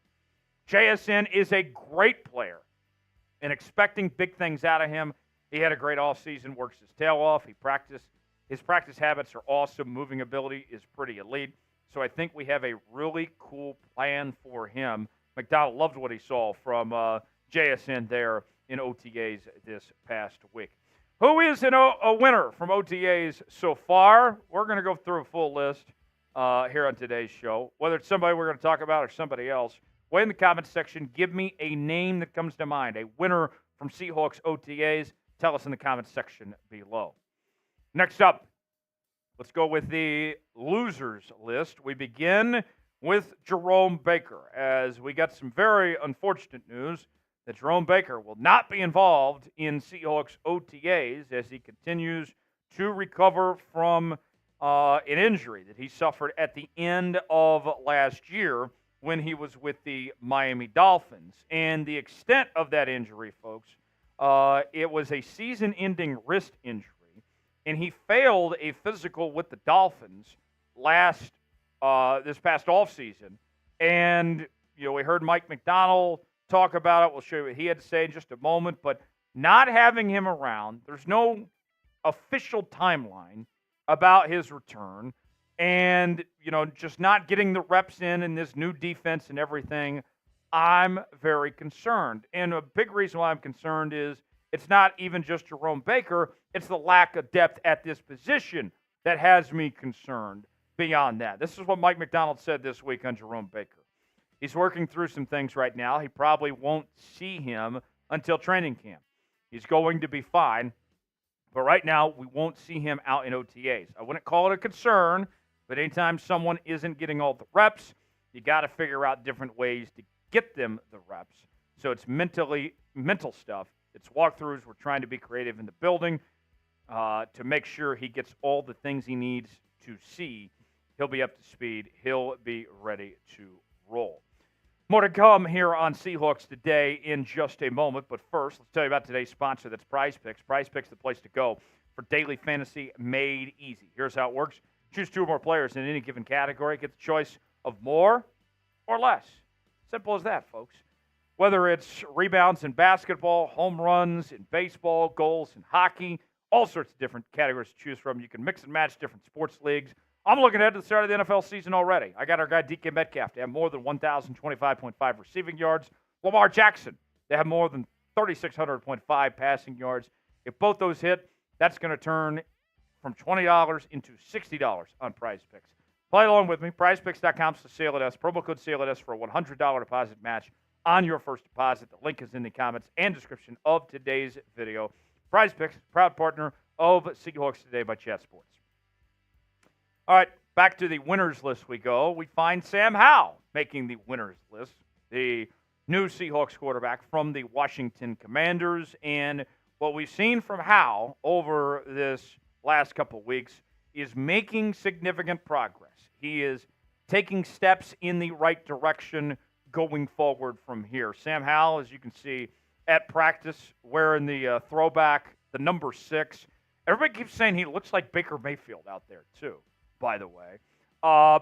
JSN is a great player, and expecting big things out of him. He had a great offseason, works his tail off. His practice habits are awesome. Moving ability is pretty elite. So I think we have a really cool plan for him. Macdonald loved what he saw from JSN there in OTAs this past week. Who is a winner from OTAs so far? We're going to go through a full list here on today's show. Whether it's somebody we're going to talk about or somebody else, way in the comments section, give me a name that comes to mind, a winner from Seahawks OTAs. Tell us in the comments section below. Next up, let's go with the losers list. We begin with Jerome Baker, as we got some very unfortunate news that Jerome Baker will not be involved in Seahawks OTAs as he continues to recover from an injury that he suffered at the end of last year when he was with the Miami Dolphins. And the extent of that injury, folks, it was a season-ending wrist injury, and he failed a physical with the Dolphins this past offseason. And, we heard Mike Macdonald talk about it. We'll show you what he had to say in just a moment. But not having him around, there's no official timeline about his return. And, just not getting the reps in this new defense and everything, I'm very concerned. And a big reason why I'm concerned is it's not even just Jerome Baker. It's the lack of depth at this position that has me concerned beyond that. This is what Mike Macdonald said this week on Jerome Baker. He's working through some things right now. He probably won't see him until training camp. He's going to be fine. But right now, we won't see him out in OTAs. I wouldn't call it a concern, but anytime someone isn't getting all the reps, you got to figure out different ways to get them the reps. So it's mental stuff. It's walkthroughs. We're trying to be creative in the building to make sure he gets all the things he needs to see. He'll be up to speed. He'll be ready to roll. More to come here on Seahawks Today in just a moment. But first, let's tell you about today's sponsor. That's Prize Picks. Prize Picks is the place to go for daily fantasy made easy. Here's how it works. Choose two or more players in any given category. Get the choice of more or less. Simple as that, folks. Whether it's rebounds in basketball, home runs in baseball, goals in hockey, all sorts of different categories to choose from. You can mix and match different sports leagues. I'm looking ahead to the start of the NFL season already. I got our guy DK Metcalf to have more than 1,025.5 receiving yards. Lamar Jackson to have more than 3,600.5 passing yards. If both those hit, that's going to turn from $20 into $60 on Prize Picks. Play along with me. PrizePicks.com/SailItS. Promo code SailItS for a $100 deposit match on your first deposit. The link is in the comments and description of today's video. Prize Picks, proud partner of Seahawks Today by Chat Sports. All right, back to the winners list we go. We find Sam Howell making the winners list, the new Seahawks quarterback from the Washington Commanders. And what we've seen from Howell over this last couple weeks is making significant progress. He is taking steps in the right direction going forward from here? Sam Howell, as you can see, at practice, wearing the throwback, the number 6. Everybody keeps saying he looks like Baker Mayfield out there, too, by the way.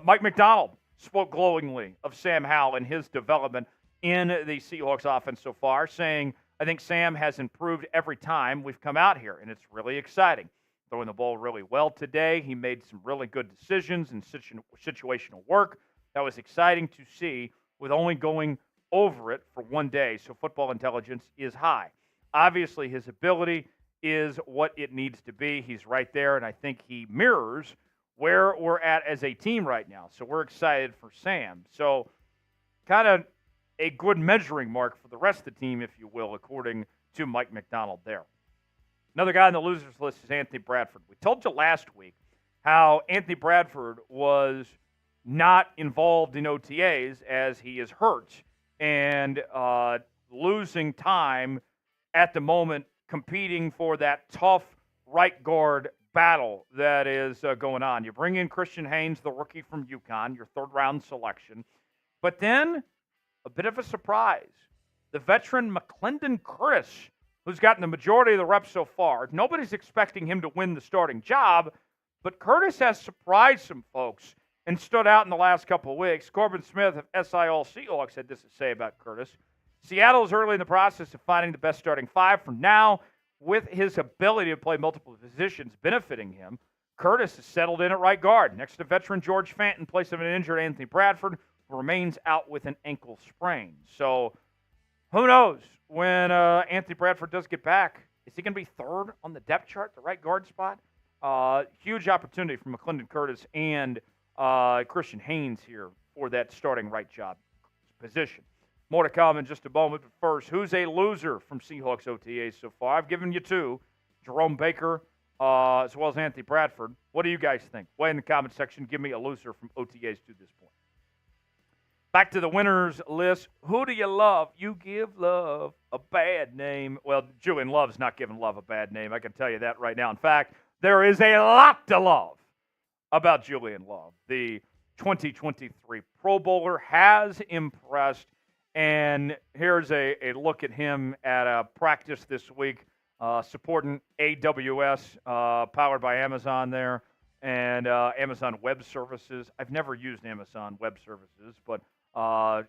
Mike Macdonald spoke glowingly of Sam Howell and his development in the Seahawks offense so far, saying, I think Sam has improved every time we've come out here, and it's really exciting. Throwing the ball really well today. He made some really good decisions and situational work. That was exciting to see with only going over it for one day, so football intelligence is high. Obviously, his ability is what it needs to be. He's right there, and I think he mirrors where we're at as a team right now. So we're excited for Sam. So kind of a good measuring mark for the rest of the team, if you will, according to Mike Macdonald there. Another guy on the losers list is Anthony Bradford. We told you last week how Anthony Bradford was not involved in OTAs as he is hurt and losing time at the moment competing for that tough right guard battle that is going on. You bring in Christian Haynes, the rookie from UConn, your third-round selection. But then a bit of a surprise. The veteran McClendon Curtis, who's gotten the majority of the reps so far. Nobody's expecting him to win the starting job, but Curtis has surprised some folks and stood out in the last couple of weeks. Corbin Smith of SI All Seahawks had this to say about Curtis. Seattle is early in the process of finding the best starting 5. For now, with his ability to play multiple positions benefiting him, Curtis is settled in at right guard, next to veteran George Fant in place of an injured Anthony Bradford, who remains out with an ankle sprain. So who knows when Anthony Bradford does get back? Is he going to be third on the depth chart, the right guard spot? Huge opportunity for McClendon Curtis and Christian Haynes here for that starting right job position. More to come in just a moment. But first, who's a loser from Seahawks OTAs so far? I've given you 2, Jerome Baker as well as Anthony Bradford. What do you guys think? Weigh in the comment section. Give me a loser from OTAs to this point. Back to the winners list. Who do you love? You give Love a bad name. Well, Julian Love's not giving Love a bad name. I can tell you that right now. In fact, there is a lot to love about Julian Love. The 2023 Pro Bowler has impressed. And here's a look at him at a practice this week, supporting AWS, powered by Amazon there, and Amazon Web Services. I've never used Amazon Web Services, but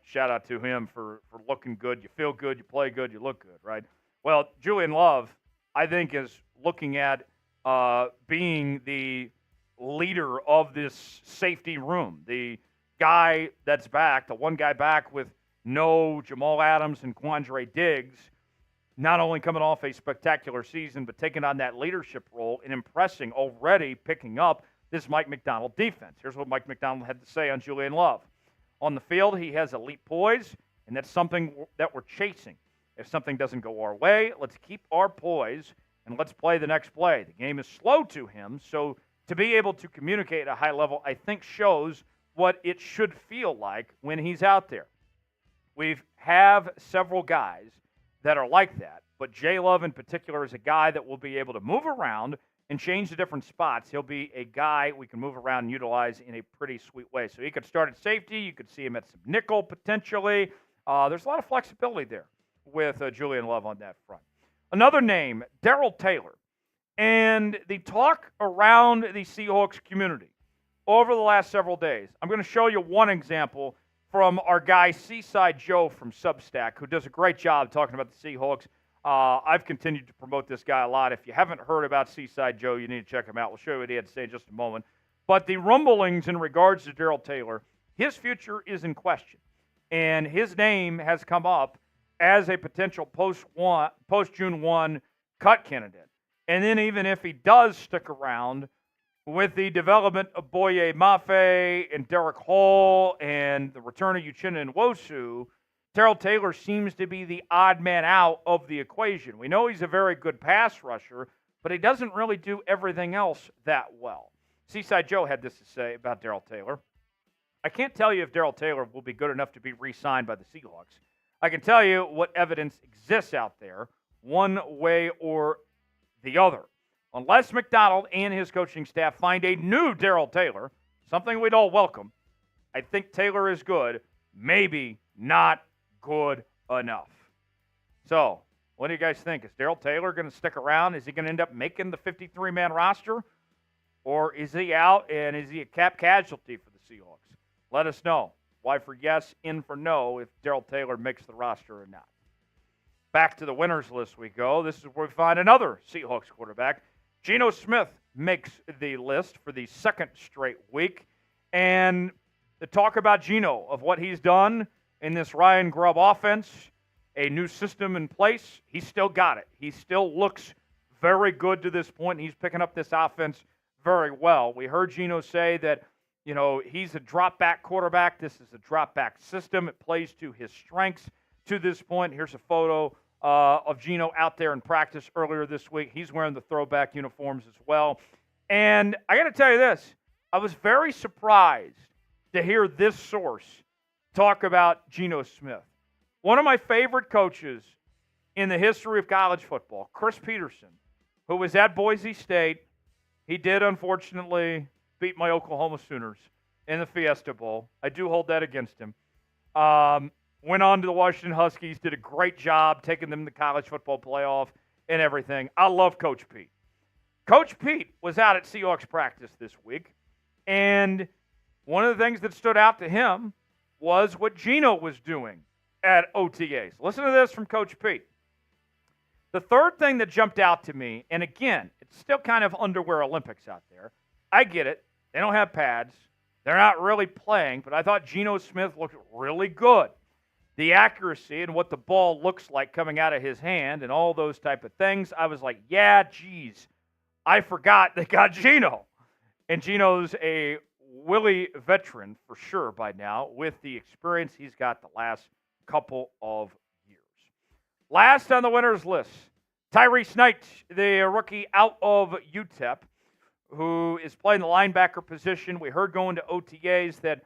shout out to him for looking good. You feel good, you play good, you look good, right? Well, Julian Love, I think, is looking at being the leader of this safety room, the guy that's back, the one guy back with no Jamal Adams and Quandre Diggs, not only coming off a spectacular season, but taking on that leadership role and impressing, already picking up this Mike Macdonald defense. Here's what Mike Macdonald had to say on Julian Love. On the field, he has elite poise, and that's something that we're chasing. If something doesn't go our way, let's keep our poise, and let's play the next play. The game is slow to him, so to be able to communicate at a high level, I think shows what it should feel like when he's out there. We have several guys that are like that, but J. Love in particular is a guy that will be able to move around and change the different spots. He'll be a guy we can move around and utilize in a pretty sweet way. So he could start at safety. You could see him at some nickel potentially. There's a lot of flexibility there with Julian Love on that front. Another name, Darrell Taylor. And the talk around the Seahawks community over the last several days, I'm going to show you one example from our guy Seaside Joe from Substack, who does a great job talking about the Seahawks. I've continued to promote this guy a lot. If you haven't heard about Seaside Joe, you need to check him out. We'll show you what he had to say in just a moment. But the rumblings in regards to Darrell Taylor, his future is in question. And his name has come up as a potential post-June 1 cut candidate. And then even if he does stick around, with the development of Boye Mafe and Derek Hall and the return of Uchenna Nwosu, Darrell Taylor seems to be the odd man out of the equation. We know he's a very good pass rusher, but he doesn't really do everything else that well. Seaside Joe had this to say about Darrell Taylor. I can't tell you if Darrell Taylor will be good enough to be re-signed by the Seahawks. I can tell you what evidence exists out there, one way or the other. Unless Macdonald and his coaching staff find a new Darrell Taylor, something we'd all welcome, I think Taylor is good, maybe not good enough. So, what do you guys think? Is Darrell Taylor going to stick around? Is he going to end up making the 53-man roster? Or is he out, and is he a cap casualty for the Seahawks? Let us know. Y for yes, N for no, if Darrell Taylor makes the roster or not. Back to the winners list we go. This is where we find another Seahawks quarterback. Geno Smith makes the list for the second straight week. And to talk about Geno, of what he's done in this Ryan Grubb offense, a new system in place, he still got it. He still looks very good to this point. He's picking up this offense very well. We heard Geno say that, he's a drop-back quarterback. This is a drop-back system. It plays to his strengths to this point. Here's a photo of Geno out there in practice earlier this week. He's wearing the throwback uniforms as well. And I got to tell you this. I was very surprised to hear this source talk about Geno Smith. One of my favorite coaches in the history of college football, Chris Peterson, who was at Boise State. He did, unfortunately, beat my Oklahoma Sooners in the Fiesta Bowl. I do hold that against him. Went on to the Washington Huskies, did a great job taking them to the college football playoff and everything. I love Coach Pete. Coach Pete was out at Seahawks practice this week, and one of the things that stood out to him was what Geno was doing at OTAs. Listen to this from Coach Pete. The third thing that jumped out to me, and again, it's still kind of underwear Olympics out there. I get it. They don't have pads. They're not really playing, but I thought Geno Smith looked really good. The accuracy and what the ball looks like coming out of his hand and all those type of things, I was like, yeah, geez, I forgot they got Geno. And Geno's a Willie veteran for sure by now with the experience he's got the last couple of years. Last on the winners list, Tyrese Knight, the rookie out of UTEP, who is playing the linebacker position. We heard going to OTAs that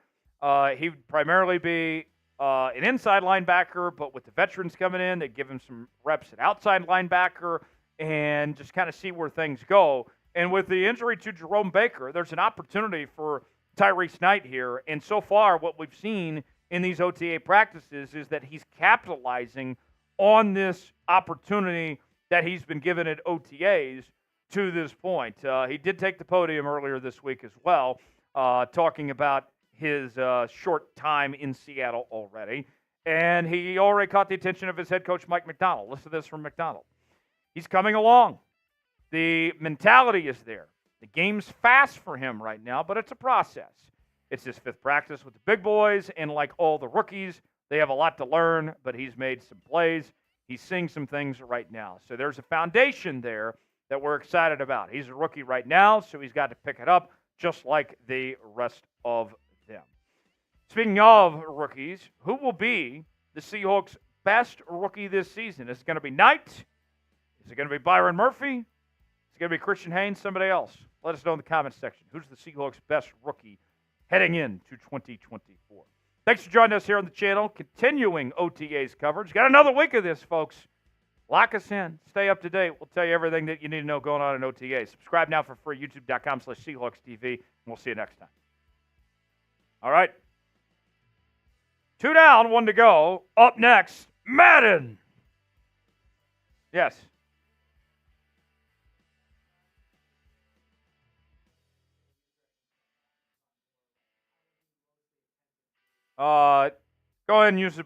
he would primarily be an inside linebacker, but with the veterans coming in, they give him some reps at outside linebacker and just kind of see where things go. And with the injury to Jerome Baker, there's an opportunity for Tyrese Knight here. And so far, what we've seen in these OTA practices is that he's capitalizing on this opportunity that he's been given at OTAs to this point. He did take the podium earlier this week as well, talking about his short time in Seattle already. And he already caught the attention of his head coach, Mike Macdonald. Listen to this from Macdonald. He's coming along. The mentality is there. The game's fast for him right now, but it's a process. It's his fifth practice with the big boys, and like all the rookies, they have a lot to learn, but he's made some plays. He's seeing some things right now. So there's a foundation there that we're excited about. He's a rookie right now, so he's got to pick it up just like the rest of them. Speaking of rookies, who will be the Seahawks' best rookie this season? Is it going to be Knight? Is it going to be Byron Murphy? Is it going to be Christian Haynes? Somebody else? Let us know in the comments section. Who's the Seahawks' best rookie heading into 2024? Thanks for joining us here on the channel. Continuing OTAs coverage. Got another week of this, folks. Lock us in. Stay up to date. We'll tell you everything that you need to know going on in OTAs. Subscribe now for free. YouTube.com/SeahawksTV. And we'll see you next time. All right. 2 down, 1 to go. Up next, Madden. Yes. Go ahead and use the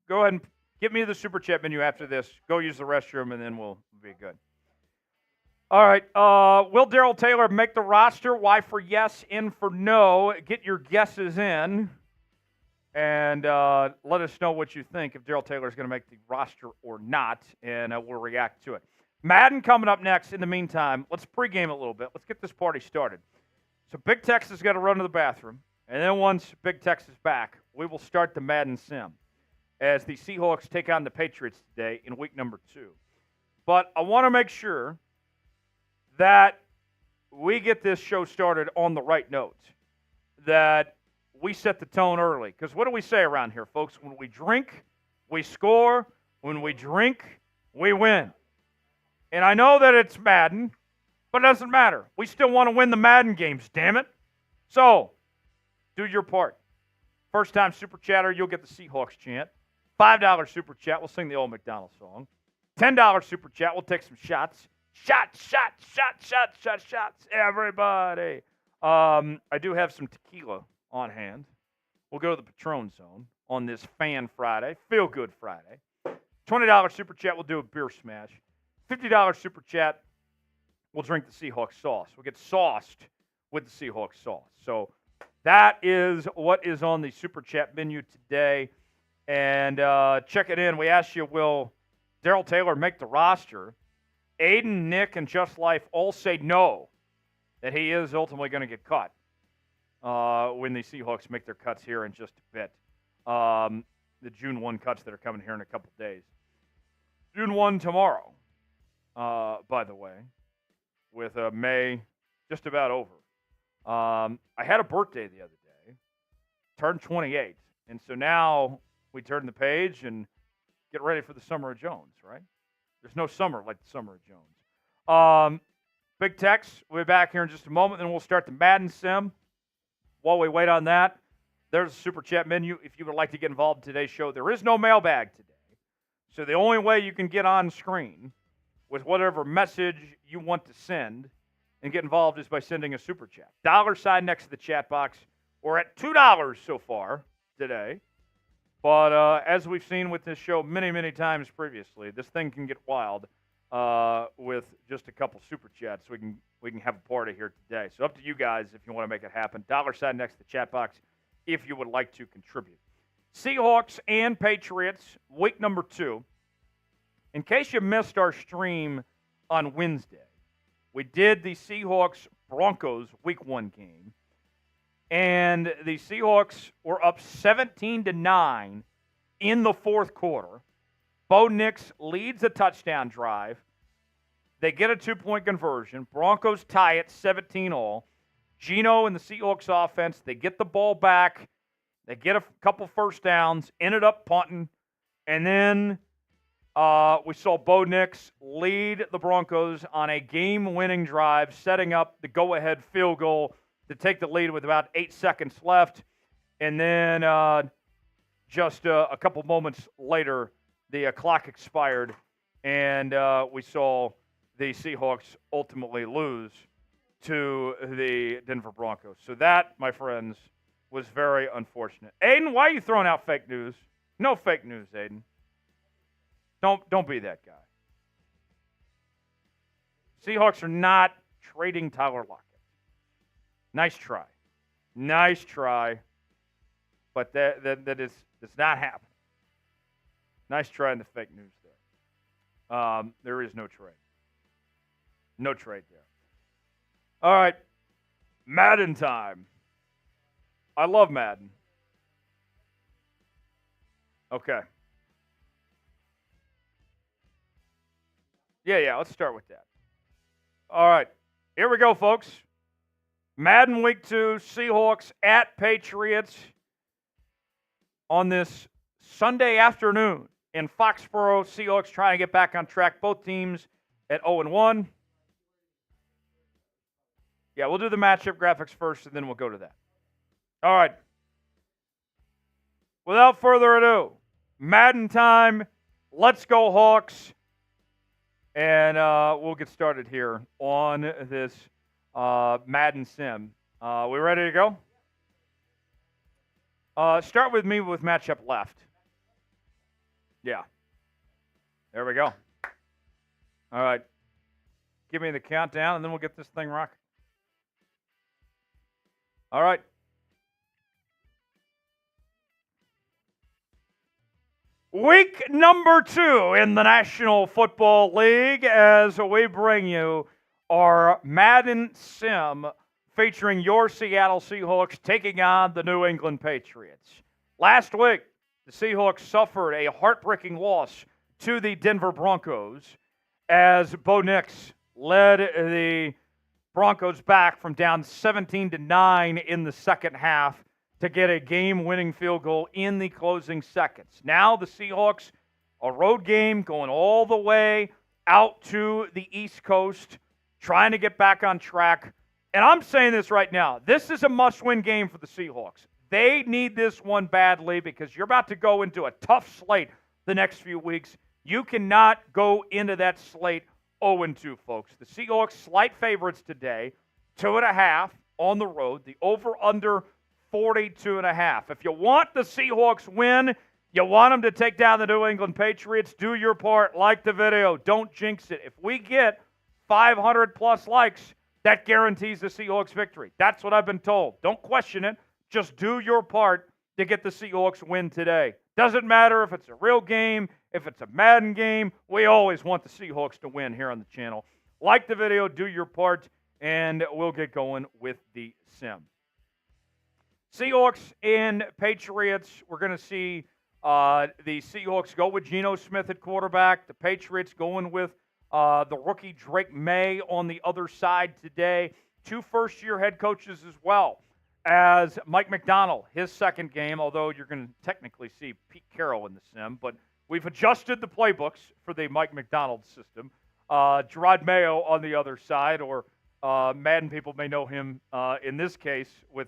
go ahead and get me the super chat menu after this. Go use the restroom, and then we'll be good. All right. Will Darrell Taylor make the roster? Y for yes, N for no. Get your guesses in, and let us know what you think if Darrell Taylor is going to make the roster or not, and we'll react to it. Madden coming up next. In the meantime, let's pregame a little bit. Let's get this party started. So Big Tex has got to run to the bathroom, and then once Big Tex is back, we will start the Madden Sim as the Seahawks take on the Patriots today in week number 2. But I want to make sure that we get this show started on the right note, that we set the tone early. Because what do we say around here, folks? When we drink, we score. When we drink, we win. And I know that it's Madden, but it doesn't matter. We still want to win the Madden games, damn it. So, do your part. First-time Super Chatter, you'll get the Seahawks chant. $5 Super Chat, we'll sing the old Macdonald song. $10 Super Chat, we'll take some shots. Shots, everybody. I do have some tequila on hand. We'll go to the Patron Zone on this Fan Friday, Feel Good Friday. $20 Super Chat, we'll do a beer smash. $50 Super Chat, we'll drink the Seahawks sauce. We'll get sauced with the Seahawks sauce. So that is what is on the Super Chat menu today. And check it in. We asked you, will Darrell Taylor make the roster? Aiden, Nick, and Just Life all say no, that he is ultimately going to get cut when the Seahawks make their cuts here in just a bit. The June 1 cuts that are coming here in a couple days. June 1 tomorrow, by the way, with May just about over. I had a birthday the other day, turned 28, and so now we turn the page and get ready for the Summer of Jones, right? There's no summer like the Summer of Jones. Big Tex, we'll be back here in just a moment, then we'll start the Madden Sim. While we wait on that, there's a Super Chat menu. If you would like to get involved in today's show, there is no mailbag today. So the only way you can get on screen with whatever message you want to send and get involved is by sending a Super Chat. $sign next to the chat box. We're at $2 so far today. But as we've seen with this show many, many times previously, this thing can get wild with just a couple Super Chats. We can have a party here today. So up to you guys if you want to make it happen. $sign next to the chat box if you would like to contribute. Seahawks and Patriots, week number 2. In case you missed our stream on Wednesday, we did the Seahawks-Broncos week 1 game. And the Seahawks were up 17-9 in the fourth quarter. Bo Nix leads a touchdown drive. They get a 2-point conversion. Broncos tie it 17-all. Geno and the Seahawks offense, they get the ball back. They get a couple first downs, ended up punting. And then we saw Bo Nix lead the Broncos on a game-winning drive, setting up the go-ahead field goal to take the lead with about 8 seconds left. And then just a couple moments later, the clock expired, and we saw the Seahawks ultimately lose to the Denver Broncos. So that, my friends, was very unfortunate. Aiden, why are you throwing out fake news? No fake news, Aiden. Don't be that guy. Seahawks are not trading Tyler Lockett. Nice try. Nice try. But that is not happening. Nice try in the fake news there. There is no trade. No trade there. All right. Madden time. I love Madden. Okay. Yeah, let's start with that. All right. Here we go, folks. Madden Week 2, Seahawks at Patriots on this Sunday afternoon in Foxborough. Seahawks trying to get back on track. Both teams at 0-1. Yeah, we'll do the matchup graphics first, and then we'll go to that. All right. Without further ado, Madden time. Let's go, Hawks. And we'll get started here on this Madden Sim. We ready to go? Start with me with matchup left. Yeah. There we go. All right. Give me the countdown, and then we'll get this thing rocking. All right. Week number 2 in the National Football League as we bring you our Madden Sim featuring your Seattle Seahawks taking on the New England Patriots. Last week, the Seahawks suffered a heartbreaking loss to the Denver Broncos as Bo Nix led the Broncos back from down 17-9 in the second half to get a game-winning field goal in the closing seconds. Now the Seahawks, a road game going all the way out to the East Coast, trying to get back on track. And I'm saying this right now. This is a must-win game for the Seahawks. They need this one badly because you're about to go into a tough slate the next few weeks. You cannot go into that slate 0-2, folks. The Seahawks slight favorites today, 2.5 on the road. The over-under 42.5. If you want the Seahawks win, you want them to take down the New England Patriots, do your part. Like the video. Don't jinx it. If we get 500-plus likes, that guarantees the Seahawks victory. That's what I've been told. Don't question it. Just do your part to get the Seahawks win today. Doesn't matter if it's a real game, if it's a Madden game. We always want the Seahawks to win here on the channel. Like the video, do your part, and we'll get going with the sim. Seahawks and Patriots, we're going to see the Seahawks go with Geno Smith at quarterback. The Patriots going with the rookie Drake Maye on the other side today. 2 first-year head coaches as well as Mike Macdonald, his second game, although you're going to technically see Pete Carroll in the sim. But we've adjusted the playbooks for the Mike Macdonald system. Jerome Mayo on the other side, or Madden people may know him in this case with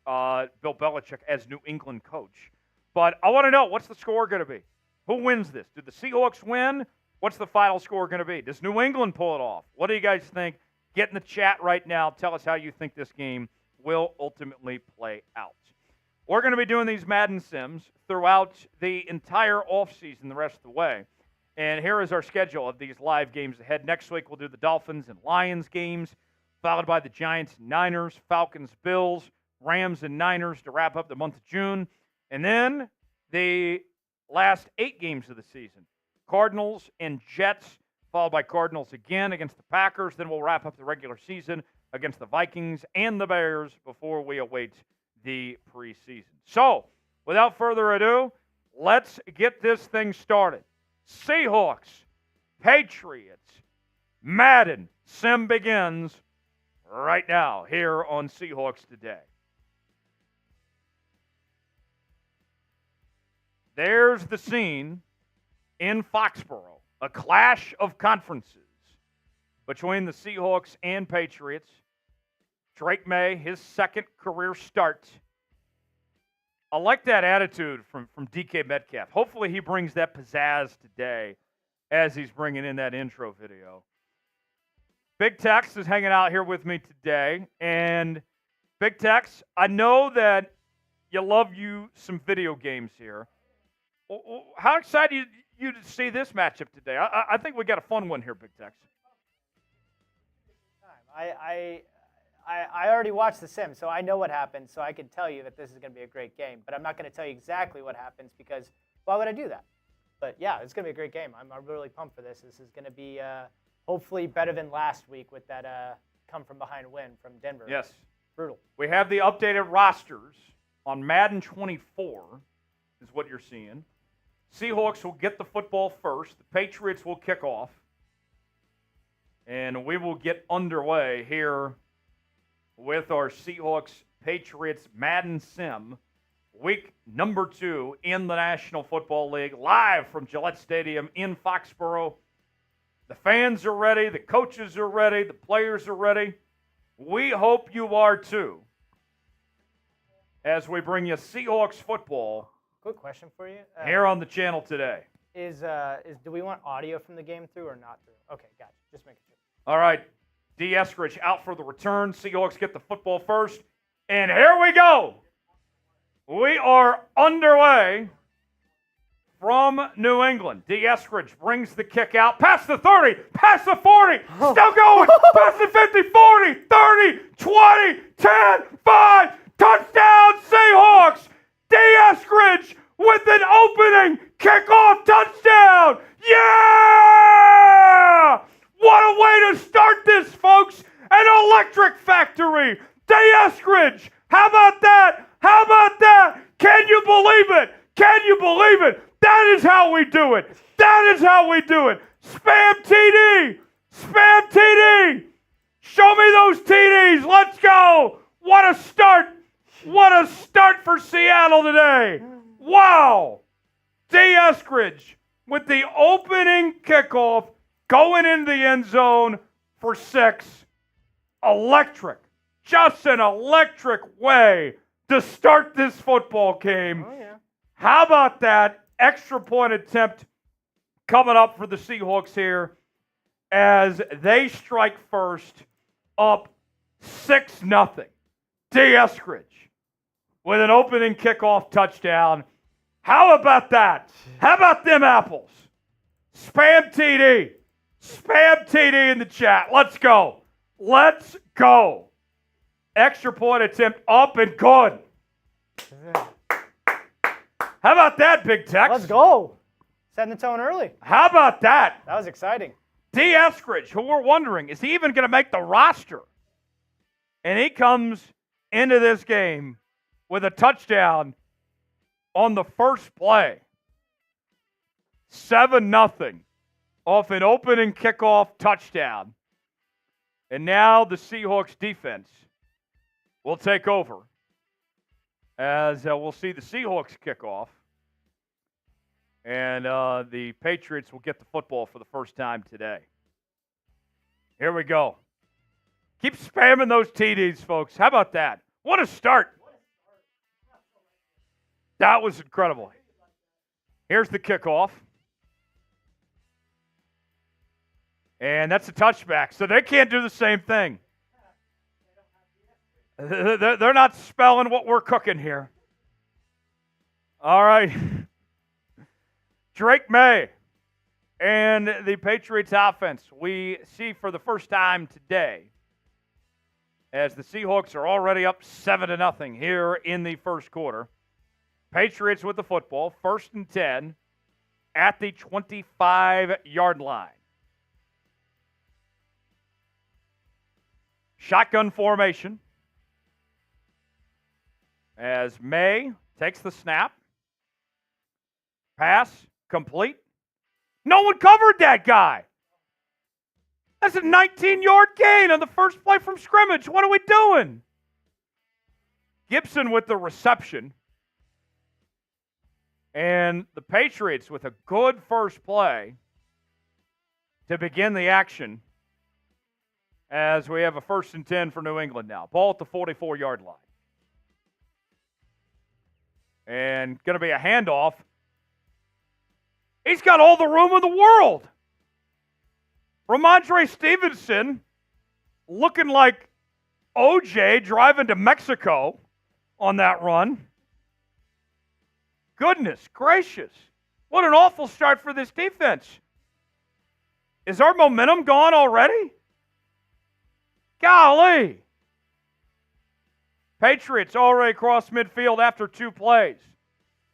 Bill Belichick as New England coach. But I want to know, what's the score going to be? Who wins this? Did the Seahawks win? What's the final score going to be? Does New England pull it off? What do you guys think? Get in the chat right now. Tell us how you think this game will ultimately play out. We're going to be doing these Madden Sims throughout the entire offseason the rest of the way. And here is our schedule of these live games ahead. Next week, we'll do the Dolphins and Lions games, followed by the Giants and Niners, Falcons, Bills, Rams, and Niners to wrap up the month of June. And then the last 8 games of the season, Cardinals and Jets, followed by Cardinals again against the Packers. Then we'll wrap up the regular season against the Vikings and the Bears before we await the preseason. So, without further ado, let's get this thing started. Seahawks, Patriots, Madden Sim begins right now here on Seahawks Today. There's the scene in Foxborough, a clash of conferences between the Seahawks and Patriots. Drake Maye, his second career start. I like that attitude from DK Metcalf. Hopefully he brings that pizzazz today as he's bringing in that intro video. Big Tex is hanging out here with me today. And Big Tex, I know that you love you some video games here. How excited are you to see this matchup today? I think we got a fun one here, Big Tex. I already watched the sim, so I know what happens, so I can tell you that this is going to be a great game. But I'm not going to tell you exactly what happens because why would I do that? But yeah, it's going to be a great game. I'm really pumped for this. This is going to be hopefully better than last week with that come-from-behind win from Denver. Yes. Brutal. We have the updated rosters on Madden 24 is what you're seeing. Seahawks will get the football first. The Patriots will kick off. And we will get underway here with our Seahawks Patriots Madden Sim, week number 2 in the National Football League, live from Gillette Stadium in Foxborough. The fans are ready, the coaches are ready, the players are ready. We hope you are too, as we bring you Seahawks football. Quick question for you. Here on the channel today. Do we want audio from the game through or not through? Okay, gotcha. Just making sure. All right. D. Eskridge out for the return. Seahawks get the football first. And here we go. We are underway from New England. D. Eskridge brings the kick out. Past the 30. Past the 40. Still going. Past the 50, 40, 30, 20, 10, 5. Touchdown, Seahawks. D. Eskridge with an opening kickoff touchdown. Yeah! What a way to start this, folks. An electric factory. D. Eskridge. How about that? How about that? Can you believe it? Can you believe it? That is how we do it. That is how we do it. Spam TD. Spam TD. Show me those TDs. Let's go. What a start. What a start for Seattle today. Wow. D. Eskridge with the opening kickoff going into the end zone for 6. Electric. Just an electric way to start this football game. Oh, yeah. How about that extra point attempt coming up for the Seahawks here as they strike first, up 6-0. D. Eskridge with an opening kickoff touchdown. How about that? How about them apples? Spam TD. Spam TD in the chat. Let's go. Let's go. Extra point attempt up and good. How about that, Big Tex? Let's go. Setting the tone early. How about that? That was exciting. D. Eskridge, who we're wondering, is he even going to make the roster? And he comes into this game with a touchdown on the first play. 7-0 off an opening kickoff touchdown. And now the Seahawks defense will take over as we'll see the Seahawks kick off. And the Patriots will get the football for the first time today. Here we go. Keep spamming those TDs, folks. How about that? What a start. That was incredible. Here's the kickoff. And that's a touchback. So they can't do the same thing. They're not spelling what we're cooking here. All right. Drake Maye and the Patriots offense we see for the first time today as the Seahawks are already up 7-0 here in the first quarter. Patriots with the football, 1st and 10 at the 25-yard line. Shotgun formation as Maye takes the snap. Pass complete. No one covered that guy. That's a 19-yard gain on the first play from scrimmage. What are we doing? Gibson with the reception. And the Patriots with a good first play to begin the action as we have a 1st and 10 for New England now. Ball at the 44-yard line. And going to be a handoff. He's got all the room in the world. Ramondre Stevenson looking like OJ driving to Mexico on that run. Goodness gracious. What an awful start for this defense. Is our momentum gone already? Golly. Patriots already across midfield after 2 plays.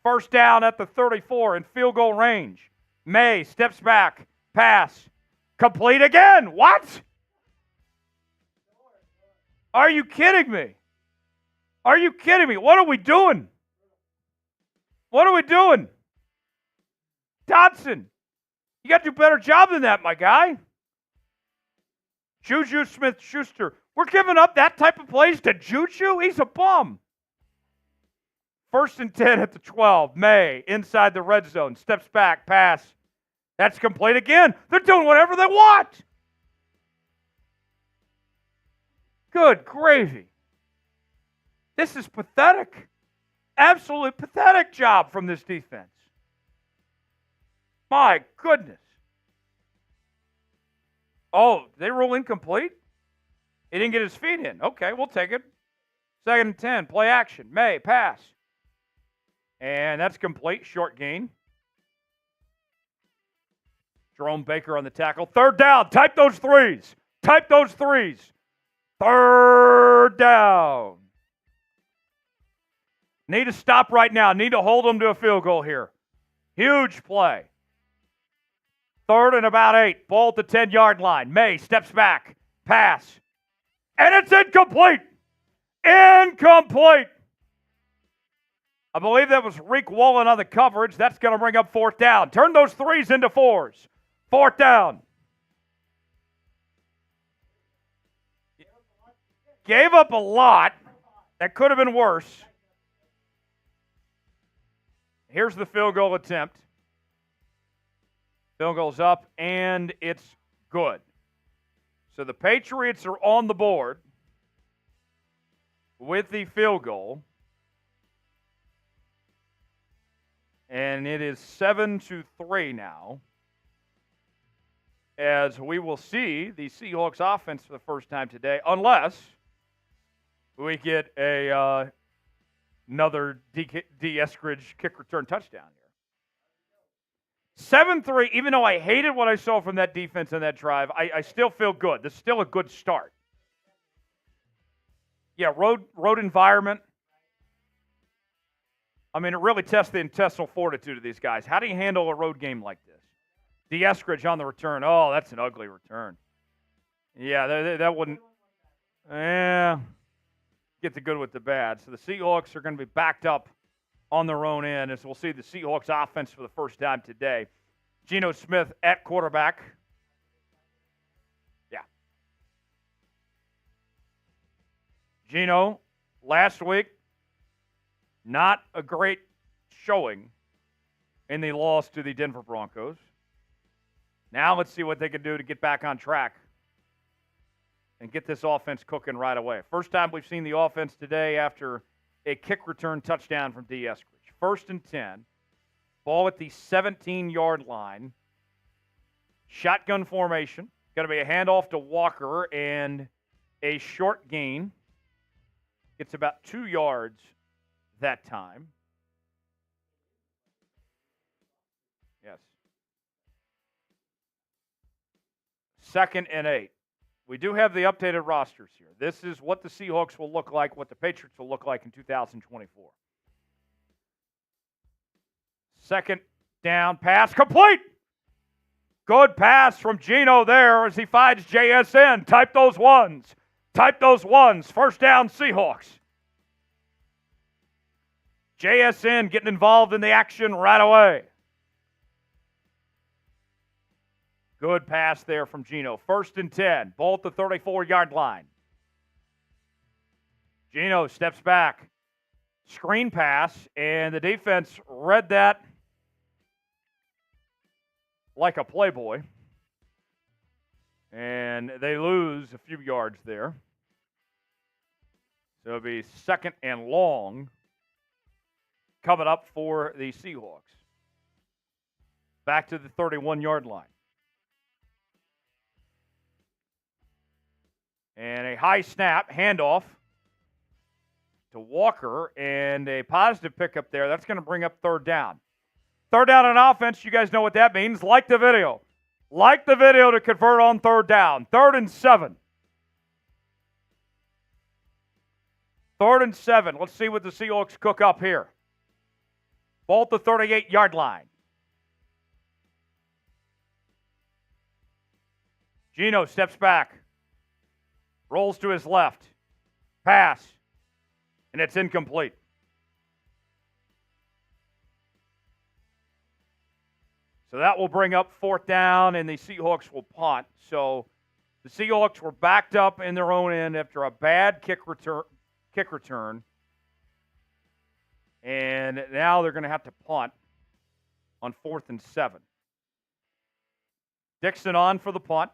First down at the 34 in field goal range. Maye steps back. Pass. Complete again. What? Are you kidding me? Are you kidding me? What are we doing? What are we doing? Dodson, you got to do a better job than that, my guy. Juju Smith-Schuster. We're giving up that type of plays to Juju? He's a bum. 1st and 10 at the 12. Maye inside the red zone. Steps back. Pass. That's complete again. They're doing whatever they want. Good gravy. This is pathetic. Absolutely pathetic job from this defense. My goodness. Oh, they rule incomplete? He didn't get his feet in. Okay, we'll take it. 2nd and 10. Play action. Maye, pass. And that's complete. Short gain. Jerome Baker on the tackle. 3rd down. Type those threes. Type those threes. 3rd down. Need to stop right now. Need to hold them to a field goal here. Huge play. 3rd and about 8. Ball at the 10-yard line. Maye steps back. Pass. And it's incomplete. Incomplete. I believe that was Reek Wallen on the coverage. That's going to bring up 4th down. Turn those threes into 4s. 4th down. Gave up a lot. That could have been worse. Here's the field goal attempt. Field goal's up, and it's good. So the Patriots are on the board with the field goal. and it is 7-3 now. As we will see the Seahawks offense for the first time today, unless we get another D. Eskridge kick return touchdown here. 7-3, even though I hated what I saw from that defense in that drive, I still feel good. This is still a good start. Yeah, road environment. I mean, it really tests the intestinal fortitude of these guys. How do you handle a road game like this? D. Eskridge on the return. Oh, that's an ugly return. Yeah, that wouldn't. Get the good with the bad. So the Seahawks are going to be backed up on their own end as we'll see the Seahawks offense for the first time today. Geno Smith at quarterback. Yeah. Geno, last week, not a great showing in the loss to the Denver Broncos. Now let's see what they can do to get back on track and get this offense cooking right away. First time we've seen the offense today after a kick return touchdown from D. Eskridge. 1st and 10. Ball at the 17-yard line. Shotgun formation. Going to be a handoff to Walker and a short gain. It's about 2 yards that time. Yes. 2nd and 8. We do have the updated rosters here. This is what the Seahawks will look like, what the Patriots will look like in 2024. 2nd down, pass complete. Good pass from Geno there as he finds JSN. Type those ones. Type those ones. 1st down, Seahawks. JSN getting involved in the action right away. Good pass there from Geno. 1st and 10. Ball at the 34-yard line. Geno steps back. Screen pass, and the defense read that like a playboy. And they lose a few yards there. So it'll be 2nd and long coming up for the Seahawks. Back to the 31-yard line. And a high snap, handoff to Walker, and a positive pickup there. That's going to bring up 3rd down. 3rd down on offense, you guys know what that means. Like the video. Like the video to convert on 3rd down. 3rd and 7. 3rd and 7. Let's see what the Seahawks cook up here. Ball at the 38-yard line. Geno steps back. Rolls to his left. Pass. And it's incomplete. So that will bring up 4th down, and the Seahawks will punt. So the Seahawks were backed up in their own end after a bad kick return. And now they're going to have to punt on 4th and 7. Dixon on for the punt.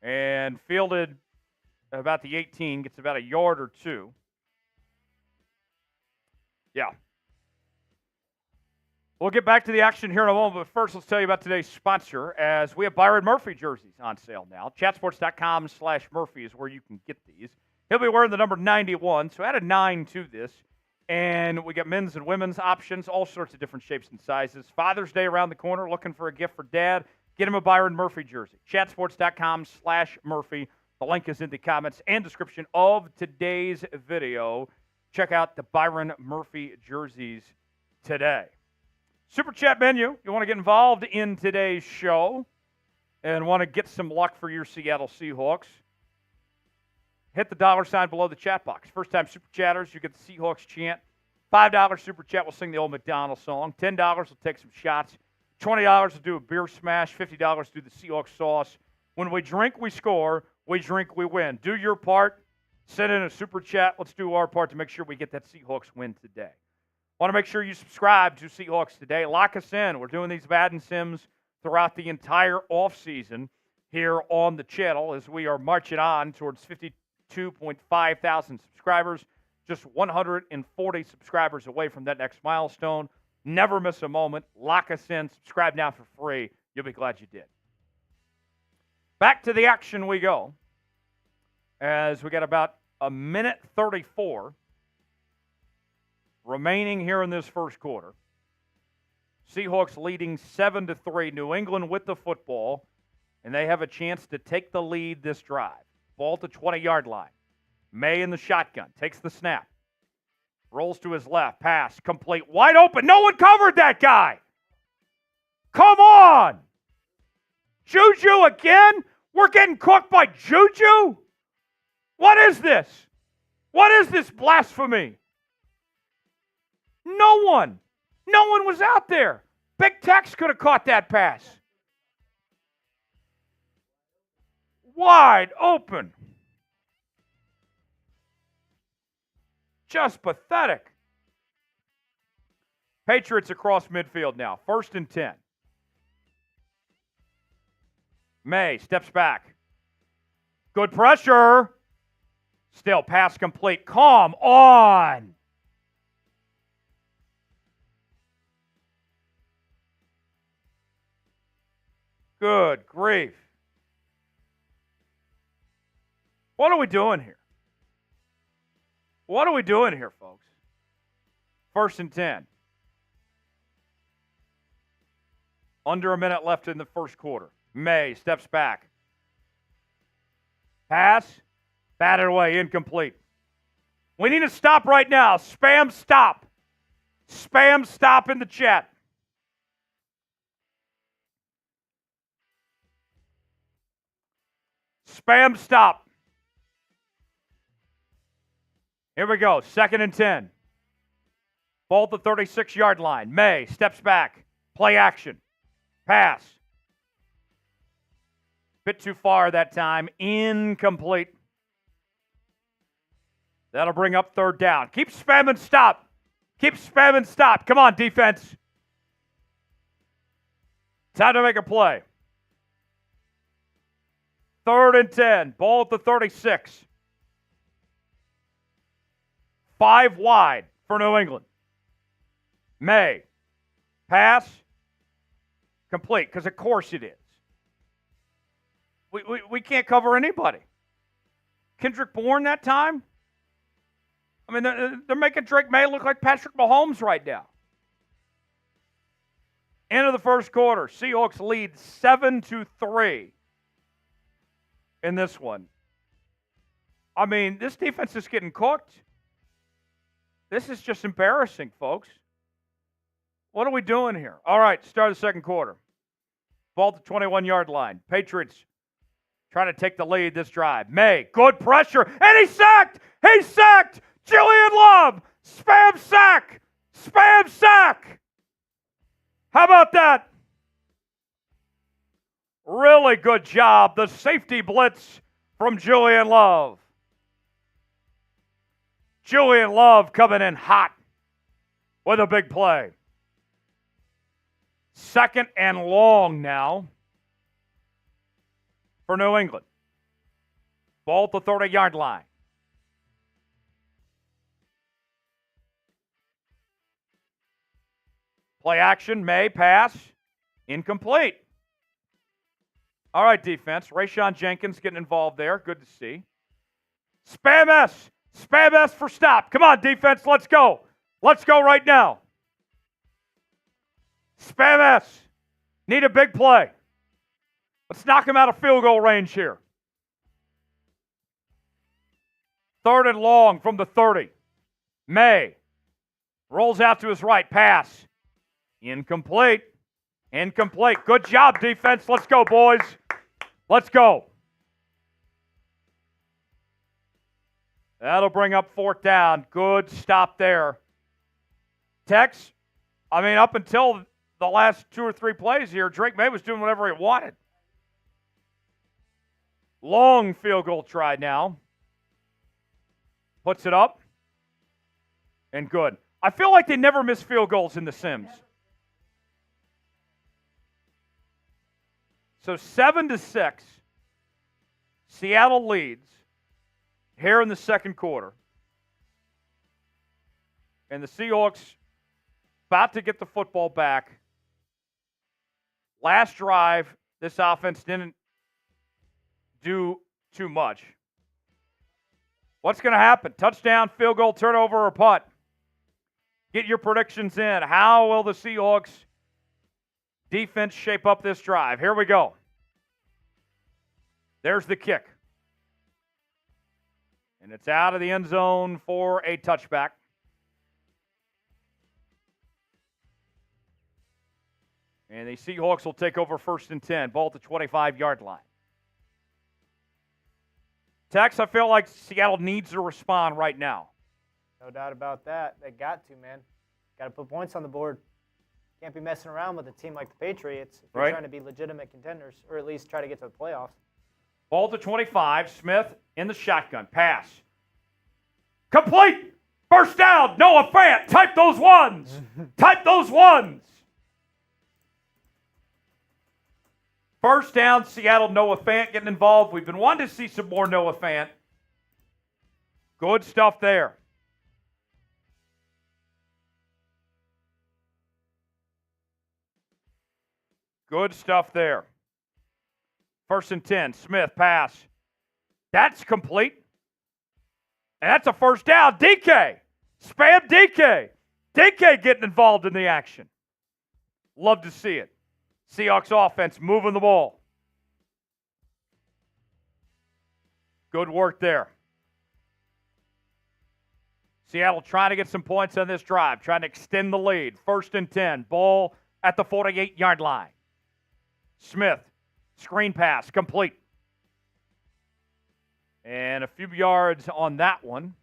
And fielded about the 18, gets about a yard or two. Yeah. We'll get back to the action here in a moment, but first let's tell you about today's sponsor, as we have Byron Murphy jerseys on sale now. Chatsports.com/Murphy is where you can get these. He'll be wearing the number 91, so add a 9 to this. And we got men's and women's options, all sorts of different shapes and sizes. Father's Day around the corner, looking for a gift for Dad. Get him a Byron Murphy jersey. Chatsports.com/Murphy. The link is in the comments and description of today's video. Check out the Byron Murphy jerseys today. Super Chat menu. You want to get involved in today's show and want to get some luck for your Seattle Seahawks. Hit the $sign below the chat box. First-time Super Chatters, you get the Seahawks chant. $5 Super Chat will sing the old Macdonald song. $10 will take some shots. $20 will do a beer smash. $50 do the Seahawks sauce. When we drink, we score. We drink, we win. Do your part. Send in a Super Chat. Let's do our part to make sure we get that Seahawks win today. Want to make sure you subscribe to Seahawks Today. Lock us in. We're doing these Madden Sims throughout the entire offseason here on the channel as we are marching on towards 52.5 thousand subscribers. Just 140 subscribers away from that next milestone. Never miss a moment. Lock us in. Subscribe now for free. You'll be glad you did. Back to the action we go, as we got about a minute 34 remaining here in this first quarter. Seahawks leading 7-3. New England with the football, and they have a chance to take the lead this drive. Ball to 20-yard line. Maye in the shotgun. Takes the snap. Rolls to his left. Pass. Complete. Wide open. No one covered that guy. Come on. Juju again? We're getting cooked by Juju? What is this? What is this blasphemy? No one was out there. Big Tex could have caught that pass. Wide open. Just pathetic. Patriots across midfield now. 1st and 10. Maye steps back. Good pressure. Still pass complete. Come on. Good grief. What are we doing here? What are we doing here, folks? 1st and 10. Under a minute left in the first quarter. Maye steps back. Pass. Batted away. Incomplete. We need to stop right now. Spam stop. Spam stop in the chat. Spam stop. Here we go. 2nd and 10. Ball at the 36-yard line. Maye steps back. Play action. Pass. Bit too far that time. Incomplete. That'll bring up 3rd down. Keep spamming stop. Keep spamming stop. Come on, defense. Time to make a play. 3rd and 10. Ball at the 36. 5 wide for New England. Maye. Pass. Complete, because of course it is. We can't cover anybody. Kendrick Bourne that time? I mean, they're making Drake Maye look like Patrick Mahomes right now. End of the first quarter. Seahawks lead 7-3 in this one. I mean, this defense is getting cooked. This is just embarrassing, folks. What are we doing here? All right, start of the second quarter. Ball to 21-yard line. Patriots trying to take the lead this drive. Maye, good pressure, and he's sacked! He's sacked! Julian Love! Spam sack! Spam sack! How about that? Really good job. The safety blitz from Julian Love. Julian Love coming in hot with a big play. 2nd and long now for New England. Ball at the 30-yard line. Play action, Maye, pass, incomplete. All right, defense. Rayshon Jenkins getting involved there. Good to see. Spam S. Spam S for stop. Come on, defense. Let's go. Let's go right now. Spam S. Need a big play. Let's knock him out of field goal range here. 3rd and long from the 30. Maye rolls out to his right. Pass. Incomplete. Incomplete. Good job, defense. Let's go, boys. Let's go. That'll bring up 4th down. Good stop there. Tex, I mean, up until the last 2 or 3 plays here, Drake Maye was doing whatever he wanted. Long field goal try now. Puts it up. And good. I feel like they never miss field goals in the Sims. So 7-6. Seattle leads here in the second quarter. And the Seahawks about to get the football back. Last drive, this offense didn't do too much. What's going to happen? Touchdown, field goal, turnover, or punt? Get your predictions in. How will the Seahawks defense shape up this drive? Here we go. There's the kick. And it's out of the end zone for a touchback. And the Seahawks will take over 1st and 10. Ball at the 25-yard line. Tex, I feel like Seattle needs to respond right now. No doubt about that. They got to, man. Got to put points on the board. Can't be messing around with a team like the Patriots if you're trying to be legitimate contenders, or at least try to get to the playoffs. Ball to 25. Smith in the shotgun. Pass. Complete. First down. Noah Fant. Type those ones. Type those ones. First down, Seattle. Noah Fant getting involved. We've been wanting to see some more Noah Fant. Good stuff there. Good stuff there. 1st and 10. Smith, pass. That's complete. And that's a first down. DK. Spam DK. DK getting involved in the action. Love to see it. Seahawks offense moving the ball. Good work there. Seattle trying to get some points on this drive, trying to extend the lead. 1st and 10. Ball at the 48-yard line. Smith, screen pass, complete. And a few yards on that one.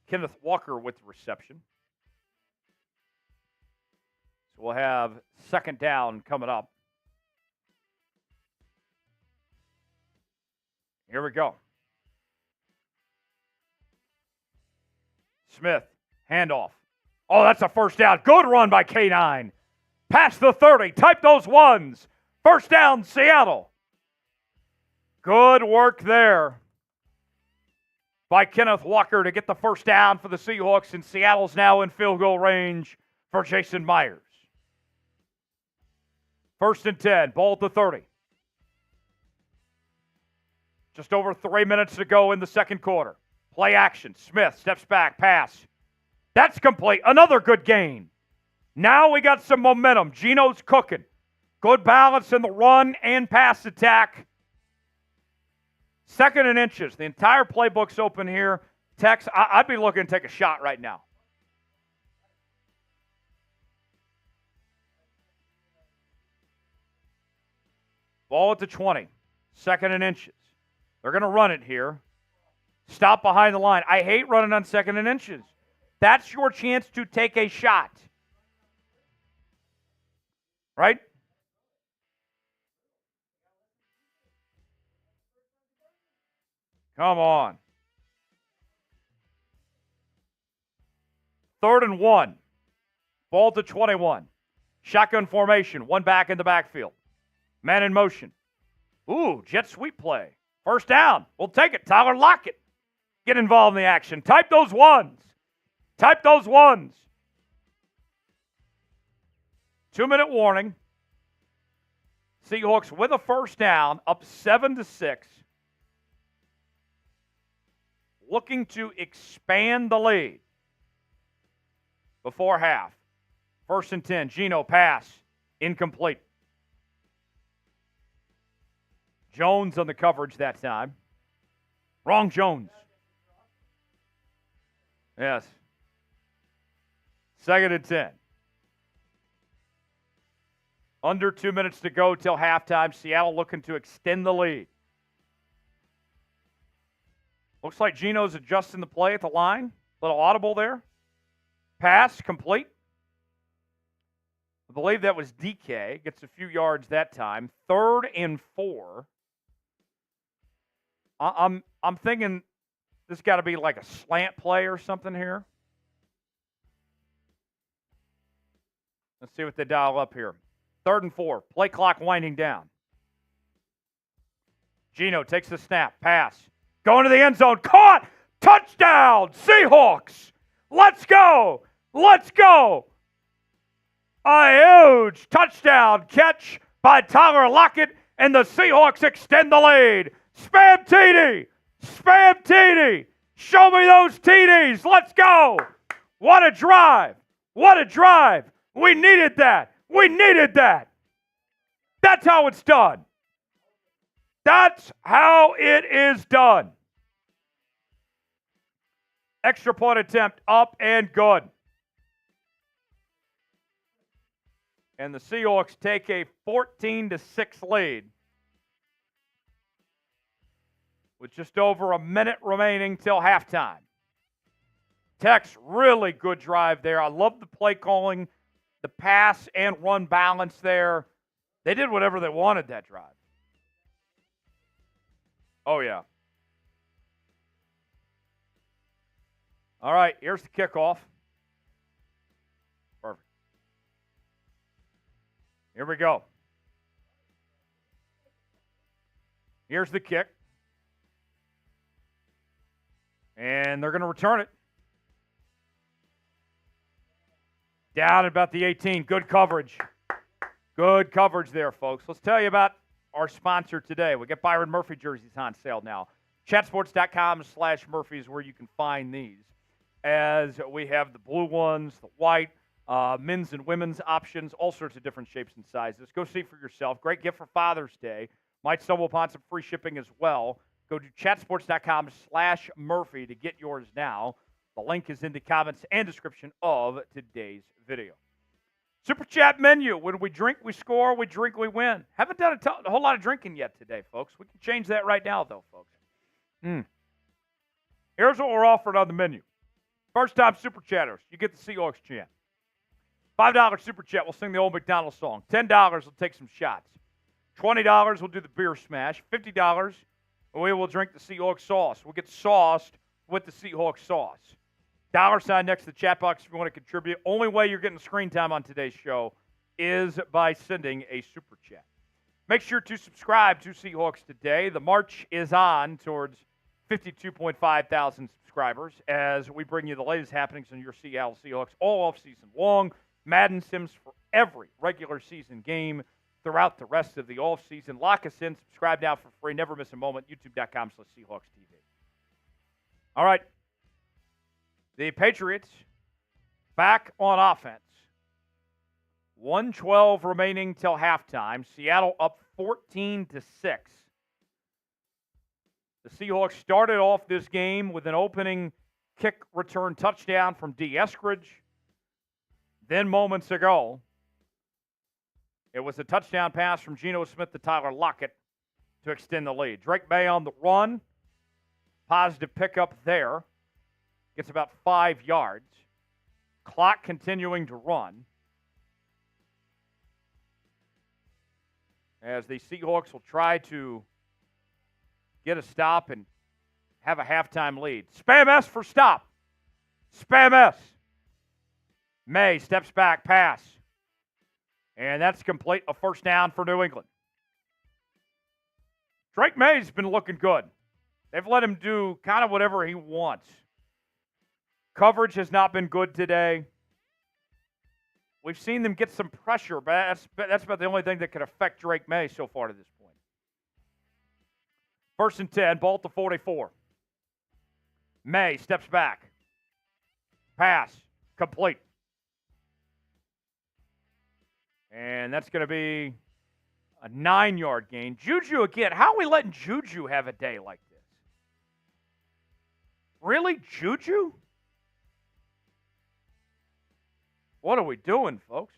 Kenneth Walker with the reception. So we'll have 2nd down coming up. Here we go. Smith, handoff. Oh, that's a first down. Good run by K9. Past the 30. Type those ones. First down, Seattle. Good work there by Kenneth Walker to get the first down for the Seahawks, and Seattle's now in field goal range for Jason Myers. 1st and 10. Ball at the 30. Just over 3 minutes to go in the second quarter. Play action. Smith steps back. Pass. That's complete. Another good gain. Now we got some momentum. Geno's cooking. Good balance in the run and pass attack. 2nd and inches. The entire playbook's open here. Tex, I'd be looking to take a shot right now. Ball at the 20. 2nd and inches. They're going to run it here. Stop behind the line. I hate running on 2nd and inches. That's your chance to take a shot. Right? Come on. 3rd and 1. Ball to 21. Shotgun formation. One back in the backfield. Man in motion. Ooh, jet sweep play. First down. We'll take it. Tyler Lockett. Get involved in the action. Type those ones. Type those ones. 2-minute warning. Seahawks with a first down, up 7-6. Looking to expand the lead before half. 1st and 10. Geno pass. Incomplete. Jones on the coverage that time. Wrong Jones. Yes. 2nd and 10. Under 2 minutes to go till halftime. Seattle looking to extend the lead. Looks like Geno's adjusting the play at the line. Little audible there. Pass complete. I believe that was DK. Gets a few yards that time. 3rd and 4. I'm thinking this got to be like a slant play or something here. Let's see what they dial up here. 3rd and 4. Play clock winding down. Geno takes the snap. Pass. Going to the end zone. Caught. Touchdown. Seahawks. Let's go. Let's go. A huge touchdown catch by Tyler Lockett, and the Seahawks extend the lead. Spam TD. Spam TD. Show me those TDs. Let's go. What a drive. What a drive. We needed that. We needed that. That's how it's done. That's how it is done. Extra point attempt up and good. And the Seahawks take a 14-6 lead with just over a minute remaining till halftime. Tex, really good drive there. I love the play calling, the pass and run balance there. They did whatever they wanted that drive. Oh, yeah. All right, here's the kickoff. Perfect. Here we go. Here's the kick. And they're going to return it. Down at about the 18. Good coverage. Good coverage there, folks. Let's tell you about our sponsor today. We got Byron Murphy jerseys on sale now. Chatsports.com/Murphy is where you can find these. As we have the blue ones, the white, men's and women's options, all sorts of different shapes and sizes. Go see for yourself. Great gift for Father's Day. Might stumble upon some free shipping as well. Go to chatsports.com/Murphy to get yours now. The link is in the comments and description of today's video. Super Chat menu. When we drink, we score. We drink, we win. Haven't done a whole lot of drinking yet today, folks. We can change that right now, though, folks. Here's what we're offering on the menu. First-time Super Chatters, you get the Seahawks chant. $5 Super Chat, we'll sing the old Macdonald song. $10, we'll take some shots. $20, we'll do the beer smash. $50, we will drink the Seahawks sauce. We'll get sauced with the Seahawks sauce. $sign next to the chat box if you want to contribute. Only way you're getting screen time on today's show is by sending a Super Chat. Make sure to subscribe to Seahawks Today. The march is on towards 52.5 thousand subscribers as we bring you the latest happenings in your Seattle Seahawks all off-season long. Madden Sims for every regular season game throughout the rest of the off-season. Lock us in. Subscribe now for free. Never miss a moment. YouTube.com/Seahawks TV. All right. The Patriots back on offense. 1:12 remaining till halftime. Seattle up 14-6. The Seahawks started off this game with an opening kick return touchdown from D. Eskridge. Then moments ago, it was a touchdown pass from Geno Smith to Tyler Lockett to extend the lead. Drake Maye on the run. Positive pickup there. Gets about 5 yards. Clock continuing to run. As the Seahawks will try to get a stop and have a halftime lead. Spam S for stop. Spam S. Maye steps back, pass. And that's complete. A first down for New England. Drake Maye's been looking good. They've let him do kind of whatever he wants. Coverage has not been good today. We've seen them get some pressure, but that's about the only thing that could affect Drake Maye so far to this point. 1st and 10, ball at the 44. Maye steps back. Pass, complete. And that's going to be a 9-yard gain. Juju again. How are we letting Juju have a day like this? Really, Juju? What are we doing, folks?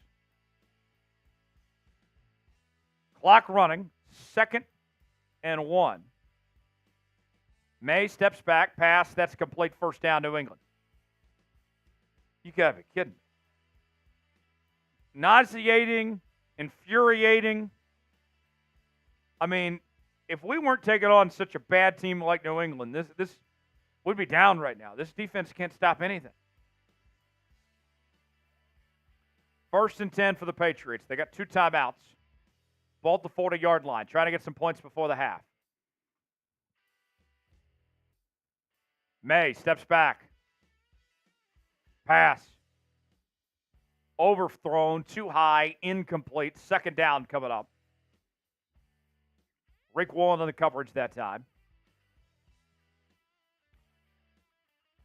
Clock running. 2nd and 1. Maye steps back. Pass. That's complete. First down, New England. You got to be kidding me. Nauseating, infuriating. I mean, if we weren't taking on such a bad team like New England, this would be down right now. This defense can't stop anything. 1st and 10 for the Patriots. They got 2 timeouts. Ball at the 40-yard line. Trying to get some points before the half. Maye steps back. Pass. Overthrown, too high, incomplete. Second down coming up. Rick Wallen on the coverage that time.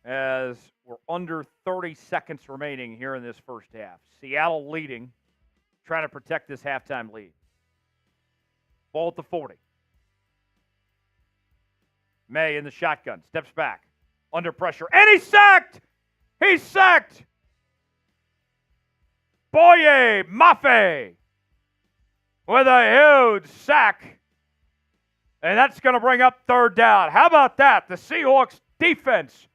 As we're under 30 seconds remaining here in this first half. Seattle leading, trying to protect this halftime lead. Ball at the 40. Maye in the shotgun, steps back, under pressure, and he's sacked! He's sacked! Boye Mafe with a huge sack. And that's going to bring up third down. How about that? The Seahawks defense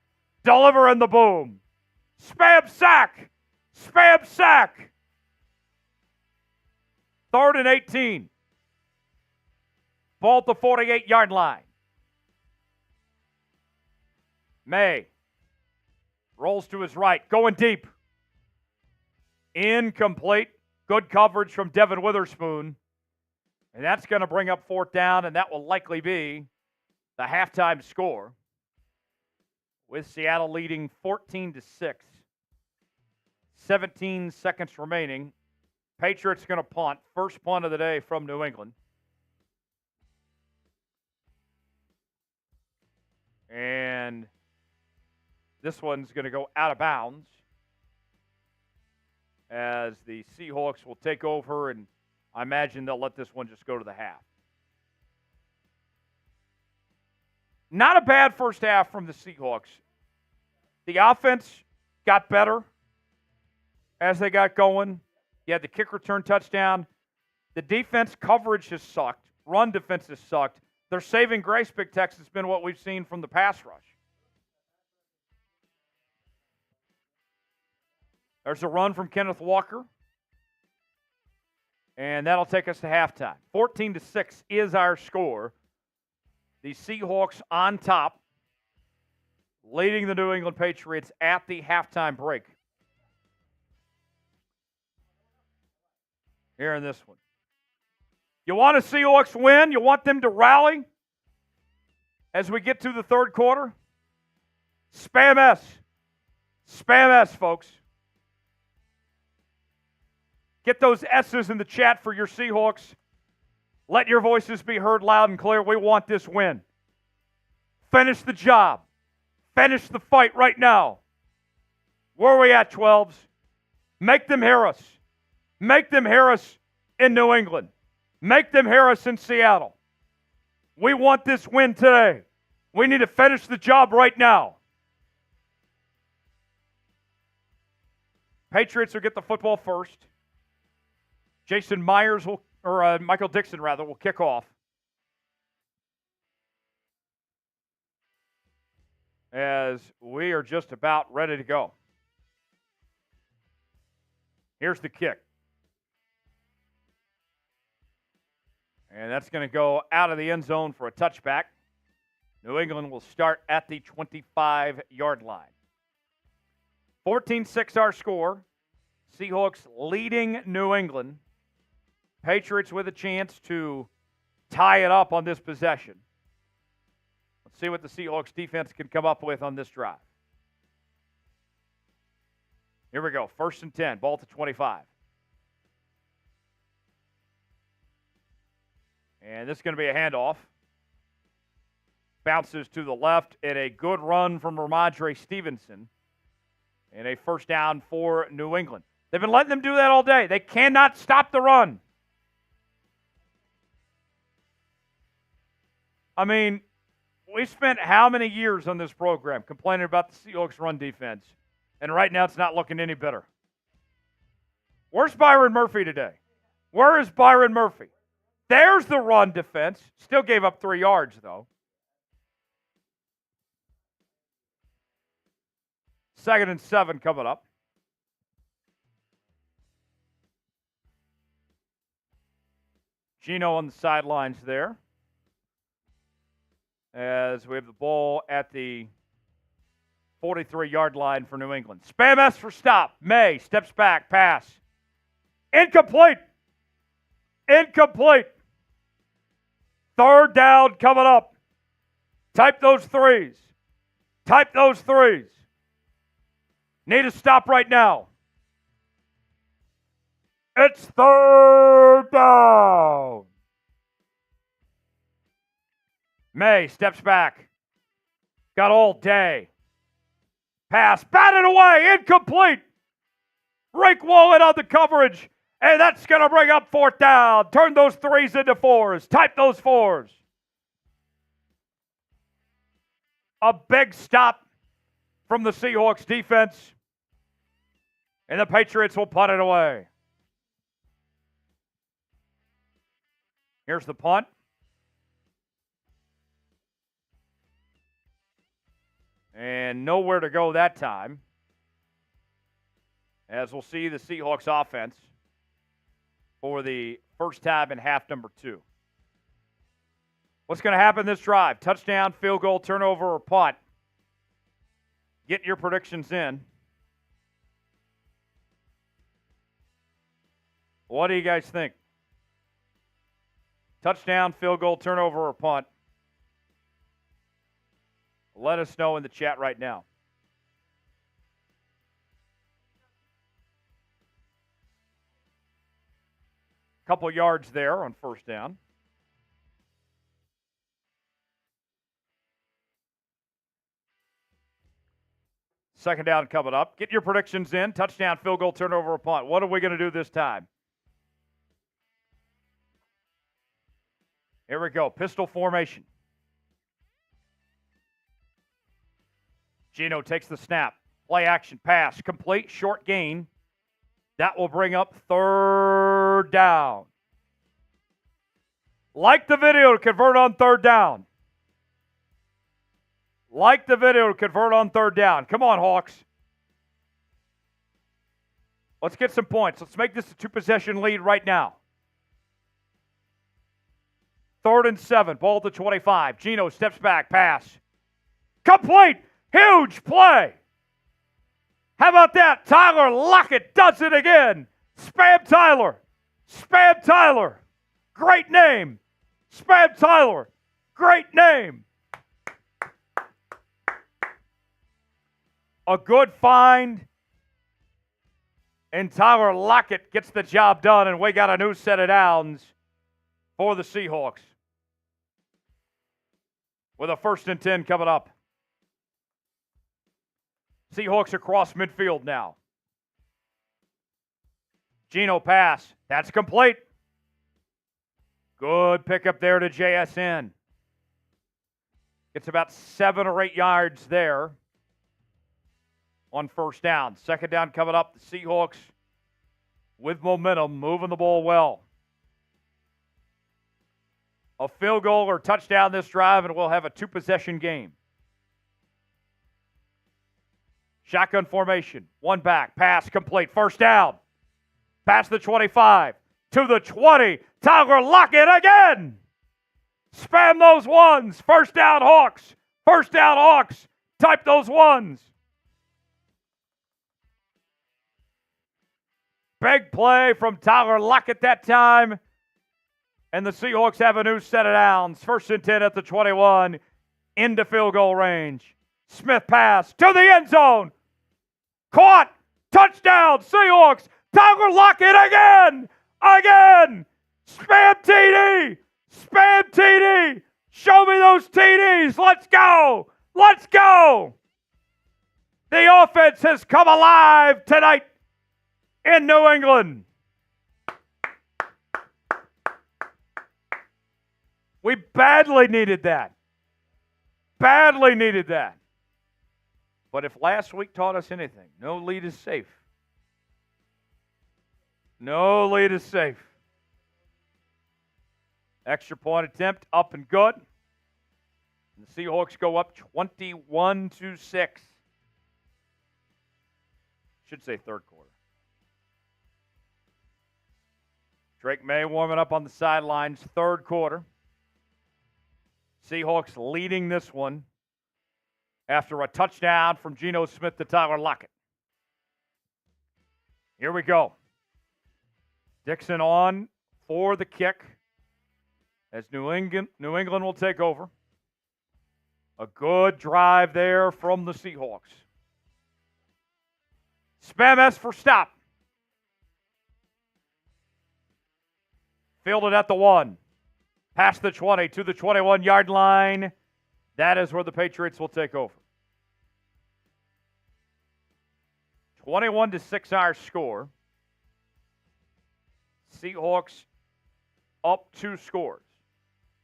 delivering the boom. Spam sack. Spam sack. 3rd and 18. Ball at the 48-yard line. Maye rolls to his right, going deep. Incomplete. Good coverage from Devin Witherspoon. And that's going to bring up 4th down, and that will likely be the halftime score, with Seattle leading 14-6. 17 seconds remaining. Patriots going to punt. First punt of the day from New England. And this one's going to go out of bounds as the Seahawks will take over, and I imagine they'll let this one just go to the half. Not a bad first half from the Seahawks. The offense got better as they got going. You had the kick return touchdown. The defense coverage has sucked. Run defense has sucked. Their saving grace, Big Tex, has been what we've seen from the pass rush. There's a run from Kenneth Walker. And that'll take us to halftime. 14-6 is our score. The Seahawks on top, leading the New England Patriots at the halftime break. Here in this one. You want the Seahawks win? You want them to rally as we get to the third quarter? Spam S. Spam S, folks. Get those S's in the chat for your Seahawks. Let your voices be heard loud and clear. We want this win. Finish the job. Finish the fight right now. Where are we at, 12s? Make them hear us. Make them hear us in New England. Make them hear us in Seattle. We want this win today. We need to finish the job right now. Patriots will get the football first. Jason Myers will, or Michael Dixon rather, will kick off. As we are just about ready to go. Here's the kick. And that's going to go out of the end zone for a touchback. New England will start at the 25-yard line. 14-6 our score. Seahawks leading New England. Patriots with a chance to tie it up on this possession. Let's see what the Seahawks defense can come up with on this drive. Here we go. 1st and 10. Ball to 25. And this is going to be a handoff. Bounces to the left, and a good run from Ramondre Stevenson. And a first down for New England. They've been letting them do that all day. They cannot stop the run. I mean, we spent how many years on this program complaining about the Seahawks run defense, and right now it's not looking any better. Where's Byron Murphy today? Where is Byron Murphy? There's the run defense. Still gave up 3 yards, though. 2nd and 7 coming up. Geno on the sidelines there. As we have the ball at the 43-yard line for New England. Spam S for stop. Maye steps back, pass. Incomplete. Incomplete. 3rd down coming up. Type those threes. Type those threes. Need a stop right now. It's third down. Maye steps back. Got all day. Pass, batted away, incomplete. Drake Maye on the coverage, and that's going to bring up fourth down. Turn those threes into fours. Type those fours. A big stop from the Seahawks defense, and the Patriots will punt it away. Here's the punt. And nowhere to go that time. As we'll see the Seahawks offense for the first time in half number 2. What's going to happen this drive? Touchdown, field goal, turnover, or punt? Get your predictions in. What do you guys think? Touchdown, field goal, turnover, or punt? Let us know in the chat right now. Couple yards there on first down. Second down coming up. Get your predictions in. Touchdown, field goal, turnover, or punt. What are we going to do this time? Here we go. Pistol formation. Geno takes the snap. Play action pass. Complete. Short gain. That will bring up third down. Like the video to convert on third down. Like the video to convert on third down. Come on, Hawks. Let's get some points. Let's make this a 2-possession lead right now. 3rd and 7. Ball to 25. Geno steps back. Pass. Complete. Huge play. How about that? Tyler Lockett does it again. Spam Tyler. Spam Tyler. Great name. Spam Tyler. Great name. A good find. And Tyler Lockett gets the job done, and we got a new set of downs for the Seahawks. With a 1st and 10 coming up. Seahawks across midfield now. Geno pass. That's complete. Good pickup there to JSN. Gets about 7 or 8 yards there on first down. Second down coming up. The Seahawks with momentum, moving the ball well. A field goal or touchdown this drive, and we'll have a 2-possession game. Shotgun formation. One back. Pass complete. First down. Pass the 25. To the 20. Tyler Lockett again. Spam those ones. First down, Hawks. First down, Hawks. Type those ones. Big play from Tyler Lockett that time. And the Seahawks have a new set of downs. 1st and 10 at the 21. Into field goal range. Smith pass to the end zone. Caught. Touchdown. Seahawks. Tyler Lockett again. Again. Spam TD. Spam TD. Show me those TDs. Let's go. Let's go. The offense has come alive tonight in New England. We badly needed that. Badly needed that. But if last week taught us anything, no lead is safe. No lead is safe. Extra point attempt up and good. And the Seahawks go up 21-6. Should say third quarter. Drake Maye warming up on the sidelines, third quarter. Seahawks leading this one after a touchdown from Geno Smith to Tyler Lockett. Here we go. Dixon on for the kick as New England will take over. A good drive there from the Seahawks. Spam S for stop. Fielded at the 1. Past the 20 to the 21-yard line. That is where the Patriots will take over. 21-6 our score. Seahawks up 2 scores.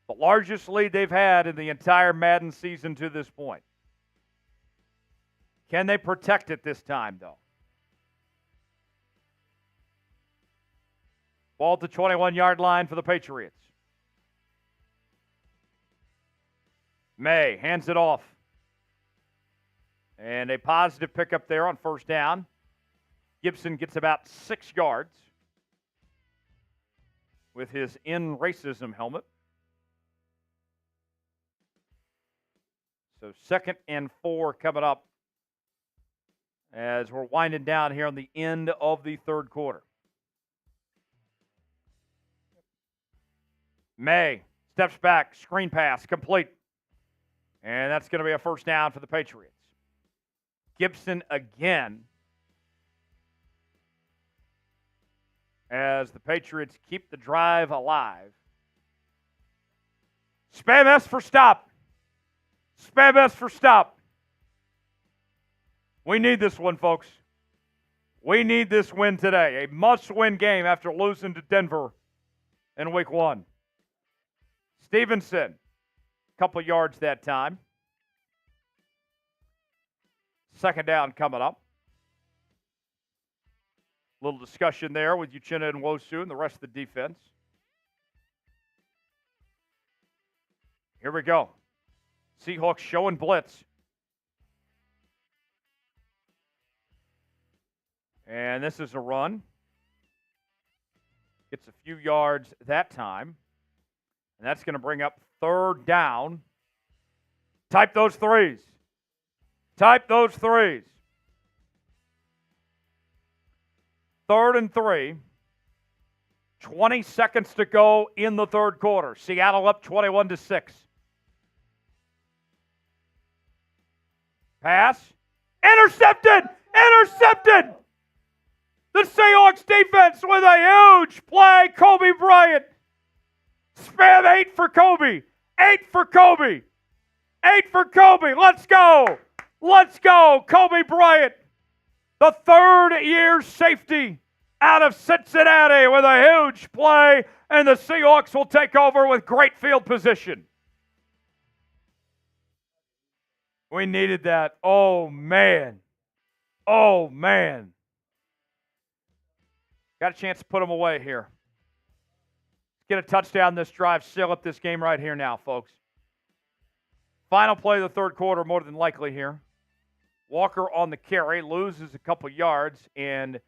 The largest lead they've had in the entire Madden season to this point. Can they protect it this time, though? Ball at the 21-yard line for the Patriots. Maye hands it off. And a positive pickup there on first down. Gibson gets about 6 yards with his in racism helmet. So 2nd and 4 coming up as we're winding down here on the end of the third quarter. Maye steps back, screen pass, complete. And that's going to be a first down for the Patriots. Gibson again as the Patriots keep the drive alive. Spam S for stop. Spam S for stop. We need this one, folks. We need this win today. A must-win game after losing to Denver in week 1. Stevenson, a couple yards that time. 2nd down coming up. A little discussion there with Uchenna and Wosu and the rest of the defense. Here we go. Seahawks showing blitz. And this is a run. Gets a few yards that time. And that's going to bring up 3rd down. Type those 3s. Type those 3s. 3rd and 3. 20 seconds to go in the third quarter. Seattle up 21-6. Pass. Intercepted! Intercepted! The Seahawks defense with a huge play. Kobe Bryant. Spam 8 for Kobe. 8 for Kobe. 8 for Kobe. Let's go. Let's go. Kobe Bryant, the 3rd-year safety out of Cincinnati with a huge play, and the Seahawks will take over with great field position. We needed that. Oh, man. Oh, man. Got a chance to put them away here. Get a touchdown this drive, seal up this game right here now, folks. Final play of the third quarter, more than likely here. Walker on the carry, loses a couple yards, and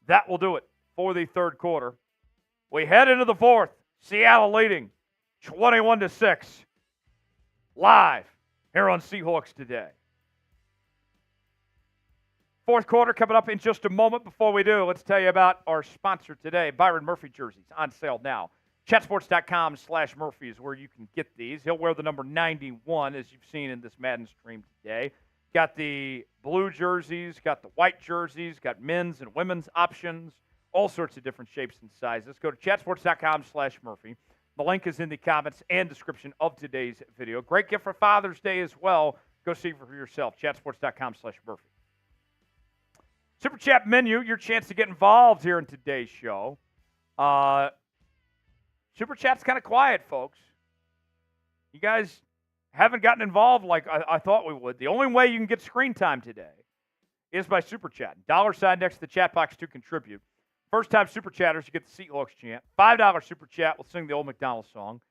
that will do it for the third quarter. We head into the fourth. Seattle leading 21-6. Live here on Seahawks Today. Fourth quarter coming up in just a moment. Before we do, let's tell you about our sponsor today, Byron Murphy jerseys on sale now. Chatsports.com/Murphy is where you can get these. He'll wear the number 91, as you've seen in this Madden stream today. Got the blue jerseys, got the white jerseys, got men's and women's options, all sorts of different shapes and sizes. Go to chatsports.com/Murphy. The link is in the comments and description of today's video. Great gift for Father's Day as well. Go see it for yourself. Chatsports.com/Murphy. Super Chat menu, your chance to get involved here in today's show. Super Chat's kind of quiet, folks. You guys haven't gotten involved like I thought we would. The only way you can get screen time today is by Super Chat. $sign next to the chat box to contribute. First-time Super Chatters, you get the Seahawks chant. $5 Super Chat will sing the old Macdonald song.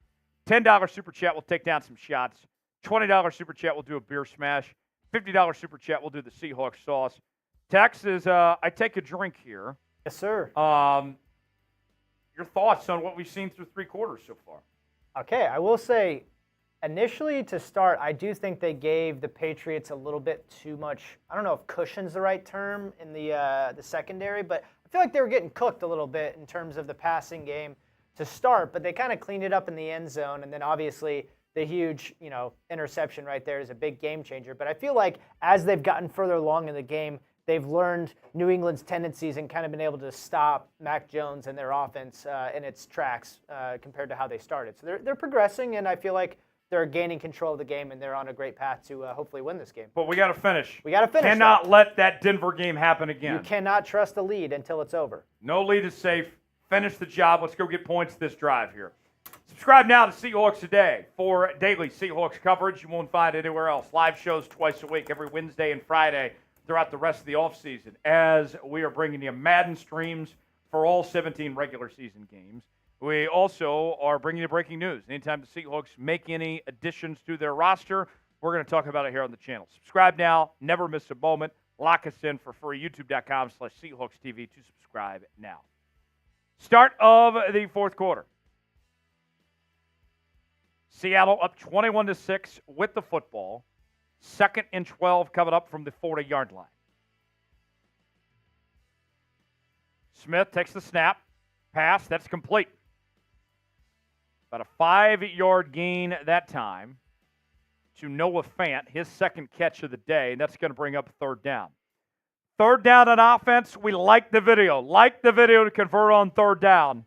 $10 Super Chat will take down some shots. $20 Super Chat will do a beer smash. $50 Super Chat will do the Seahawks sauce. Tex is, I take a drink here. Yes, sir. Your thoughts on what we've seen through 3 quarters so far? Okay, I will say, initially to start, I do think they gave the Patriots a little bit too much. I don't know if cushion's the right term in the secondary, but I feel like they were getting cooked a little bit in terms of the passing game to start. But they kind of cleaned it up in the end zone, and then obviously the huge, interception right there is a big game changer. But I feel like as they've gotten further along in the game, they've learned New England's tendencies and kind of been able to stop Mac Jones and their offense in its tracks compared to how they started. So they're progressing, and I feel like they're gaining control of the game, and they're on a great path to hopefully win this game. But we got to finish. We got to finish. Cannot let that Denver game happen again. You cannot trust the lead until it's over. No lead is safe. Finish the job. Let's go get points this drive here. Subscribe now to Seahawks Today for daily Seahawks coverage you won't find anywhere else. Live shows twice a week, every Wednesday and Friday throughout the rest of the offseason, as we are bringing you Madden streams for all 17 regular season games. We also are bringing you breaking news. Anytime the Seahawks make any additions to their roster, we're going to talk about it here on the channel. Subscribe now. Never miss a moment. Lock us in for free. YouTube.com/SeahawksTV to subscribe now. Start of the fourth quarter. Seattle up 21-6 with the football. 2nd and 12 coming up from the 40-yard line. Smith takes the snap. Pass. That's complete. About a 5-yard gain that time to Noah Fant, his second catch of the day, and that's going to bring up 3rd down. 3rd down on offense, we like the video. Like the video to convert on 3rd down.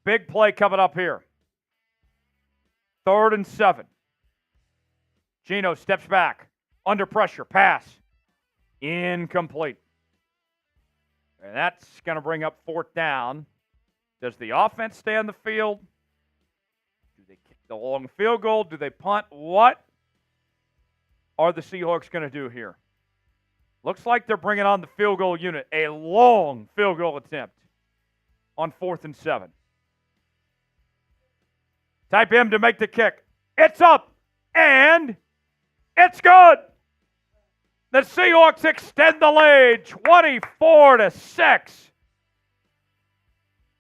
Big play coming up here. 3rd and 7. Geno steps back. Under pressure. Pass. Incomplete. And that's going to bring up 4th down. Does the offense stay on the field? Do they kick the long field goal? Do they punt? What are the Seahawks going to do here? Looks like they're bringing on the field goal unit. A long field goal attempt on 4th and 7. Type M to make the kick. It's up, and it's good. The Seahawks extend the lead, 24-6.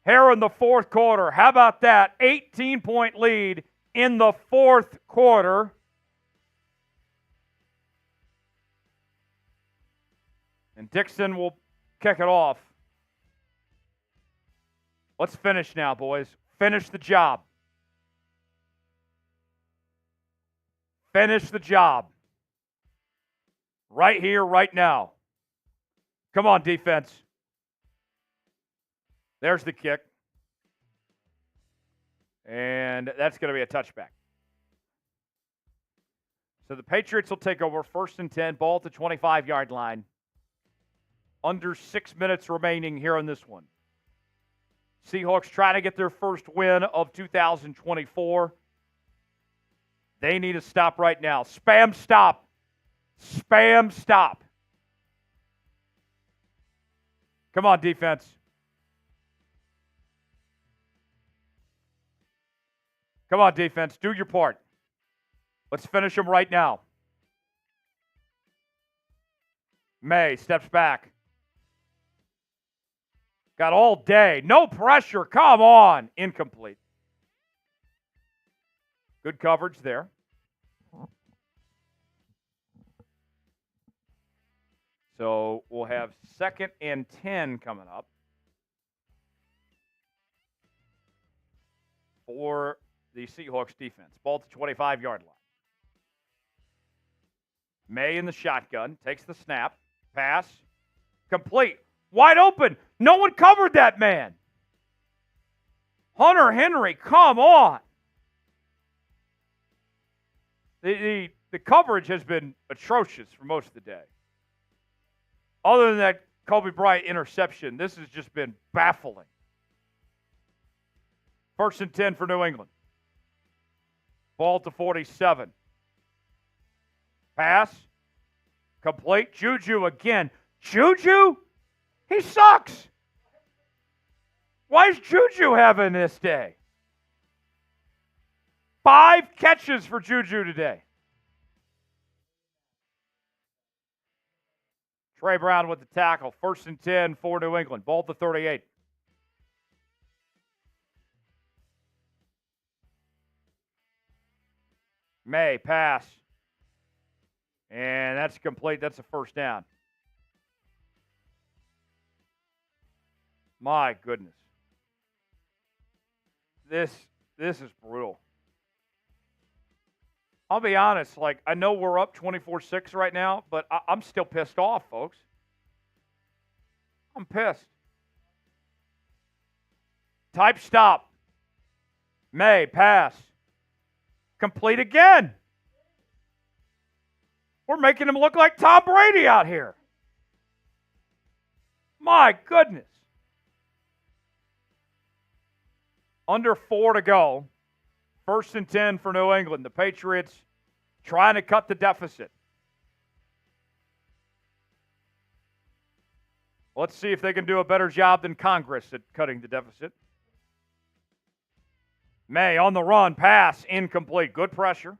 Here in the fourth quarter. How about that? 18-point lead in the fourth quarter. And Dixon will kick it off. Let's finish now, boys. Finish the job. Finish the job. Right here, right now. Come on, defense. There's the kick. And that's going to be a touchback. So the Patriots will take over 1st and 10, ball at the 25-yard line. Under 6 minutes remaining here on this one. Seahawks trying to get their first win of 2024. They need a stop right now. Spam stop. Spam stop. Come on, defense. Come on, defense. Do your part. Let's finish them right now. Maye steps back. Got all day. No pressure. Come on. Incomplete. Good coverage there. So we'll have 2nd and 10 coming up for the Seahawks defense. Ball at the 25-yard line. Maye in the shotgun. Takes the snap. Pass. Complete. Wide open. No one covered that man. Hunter Henry, come on. The coverage has been atrocious for most of the day. Other than that Kobe Bryant interception, this has just been baffling. 1st and 10 for New England. Ball to 47. Pass. Complete. Juju again. Juju? He sucks. Why is Juju having this day? 5 catches for Juju today. Trey Brown with the tackle. 1st and 10 for New England. Ball to 38. Maye, pass. And that's complete. That's a 1st down. My goodness. This is brutal. I'll be honest. Like, I know we're up 24-6 right now, but I'm still pissed off, folks. I'm pissed. Type stop. Maye, pass. Complete again. We're making him look like Tom Brady out here. My goodness. Under 4 to go. 1st and 10 for New England. The Patriots trying to cut the deficit. Let's see if they can do a better job than Congress at cutting the deficit. Maye on the run, pass, incomplete. Good pressure.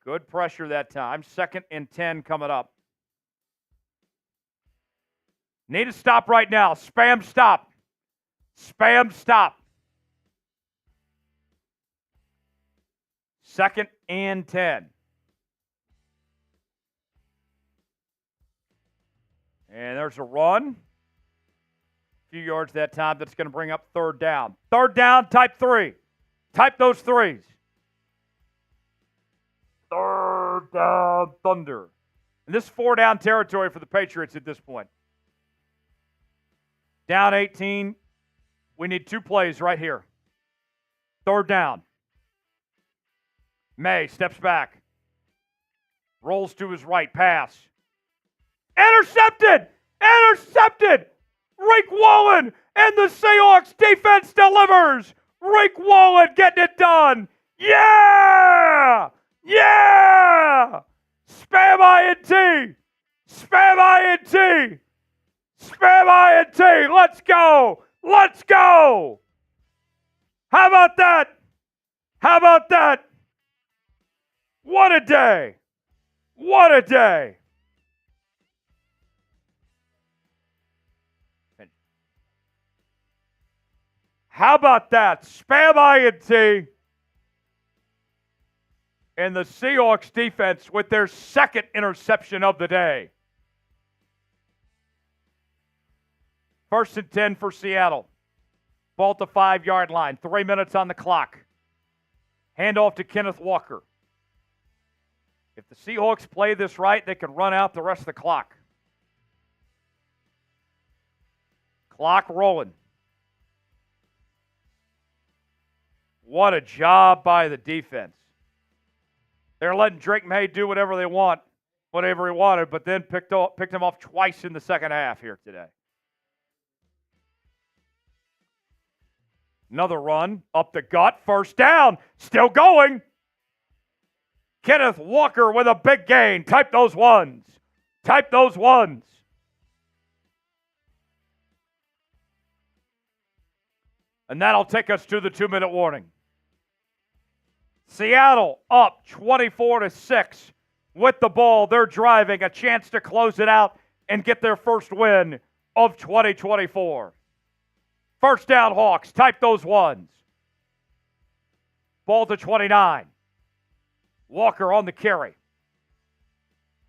Good pressure that time. 2nd and 10 coming up. Need to stop right now. Spam stop. Spam stop. 2nd and 10. And there's a run. A few yards that time. That's going to bring up 3rd down. 3rd down, type 3. Type those 3s. 3rd down, Thunder. And this is 4-down territory for the Patriots at this point. Down 18. We need 2 plays right here. 3rd down. Maye steps back. Rolls to his right. Pass. Intercepted! Intercepted! Rick Wallen and the Seahawks defense delivers. Rick Wallen getting it done. Yeah! Yeah! Spam INT! Spam INT! Spam INT! Let's go! Let's go! How about that? How about that? What a day! What a day! How about that? Spam INT and the Seahawks defense with their 2nd interception of the day. 1st and 10 for Seattle. Ball at the 5-yard line. 3 minutes on the clock. Handoff to Kenneth Walker. If the Seahawks play this right, they can run out the rest of the clock. Clock rolling. What a job by the defense. They're letting Drake Maye do whatever he wanted, but then picked him off twice in the 2nd half here today. Another run up the gut, 1st down, still going. Kenneth Walker with a big gain. Type those 1s. Type those 1s. And that'll take us to the 2-minute warning. Seattle up 24-6 with the ball. They're driving, a chance to close it out and get their first win of 2024. 1st down, Hawks. Type those 1s. Ball to 29. Walker on the carry.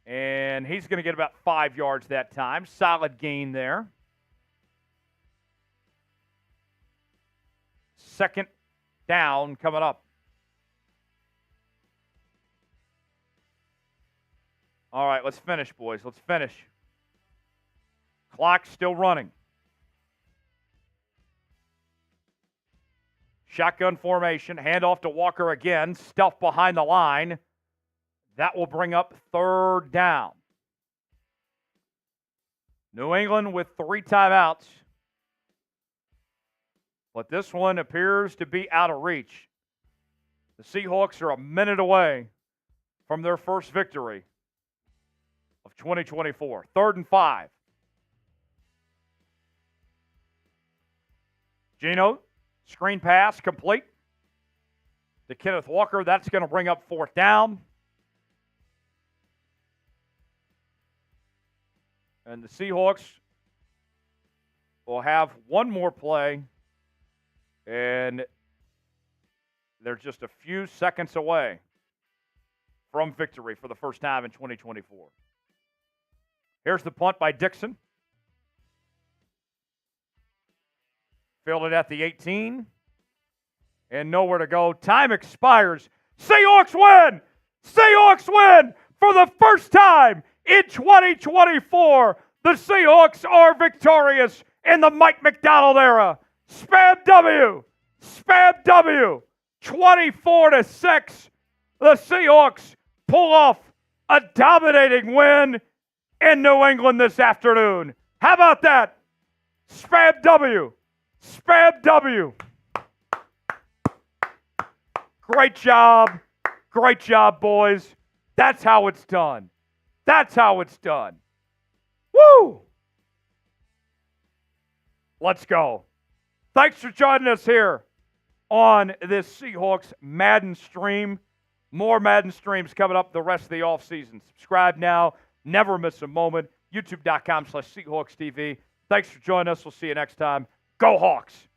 And he's going to get about 5 yards that time. Solid gain there. 2nd down coming up. All right, let's finish, boys. Let's finish. Clock still running. Shotgun formation. Handoff to Walker again. Stuff behind the line. That will bring up 3rd down. New England with 3 timeouts. But this one appears to be out of reach. The Seahawks are a minute away from their first victory of 2024. 3rd and 5. Geno, screen pass, complete. To Kenneth Walker, that's going to bring up 4th down. And the Seahawks will have one more play. And they're just a few seconds away from victory for the first time in 2024. Here's the punt by Dixon. Fielded at the 18. and nowhere to go. Time expires. Seahawks win! Seahawks win! For the first time in 2024, the Seahawks are victorious in the Mike Macdonald era. Spam W! Spam W! 24-6. The Seahawks pull off a dominating win in New England this afternoon. How about that? Spam W! Spam W! Great job. Great job, boys. That's how it's done. That's how it's done. Woo! Let's go. Thanks for joining us here on this Seahawks Madden stream. More Madden streams coming up the rest of the offseason. Subscribe now. Never miss a moment. YouTube.com/SeahawksTV. Thanks for joining us. We'll see you next time. Go Hawks.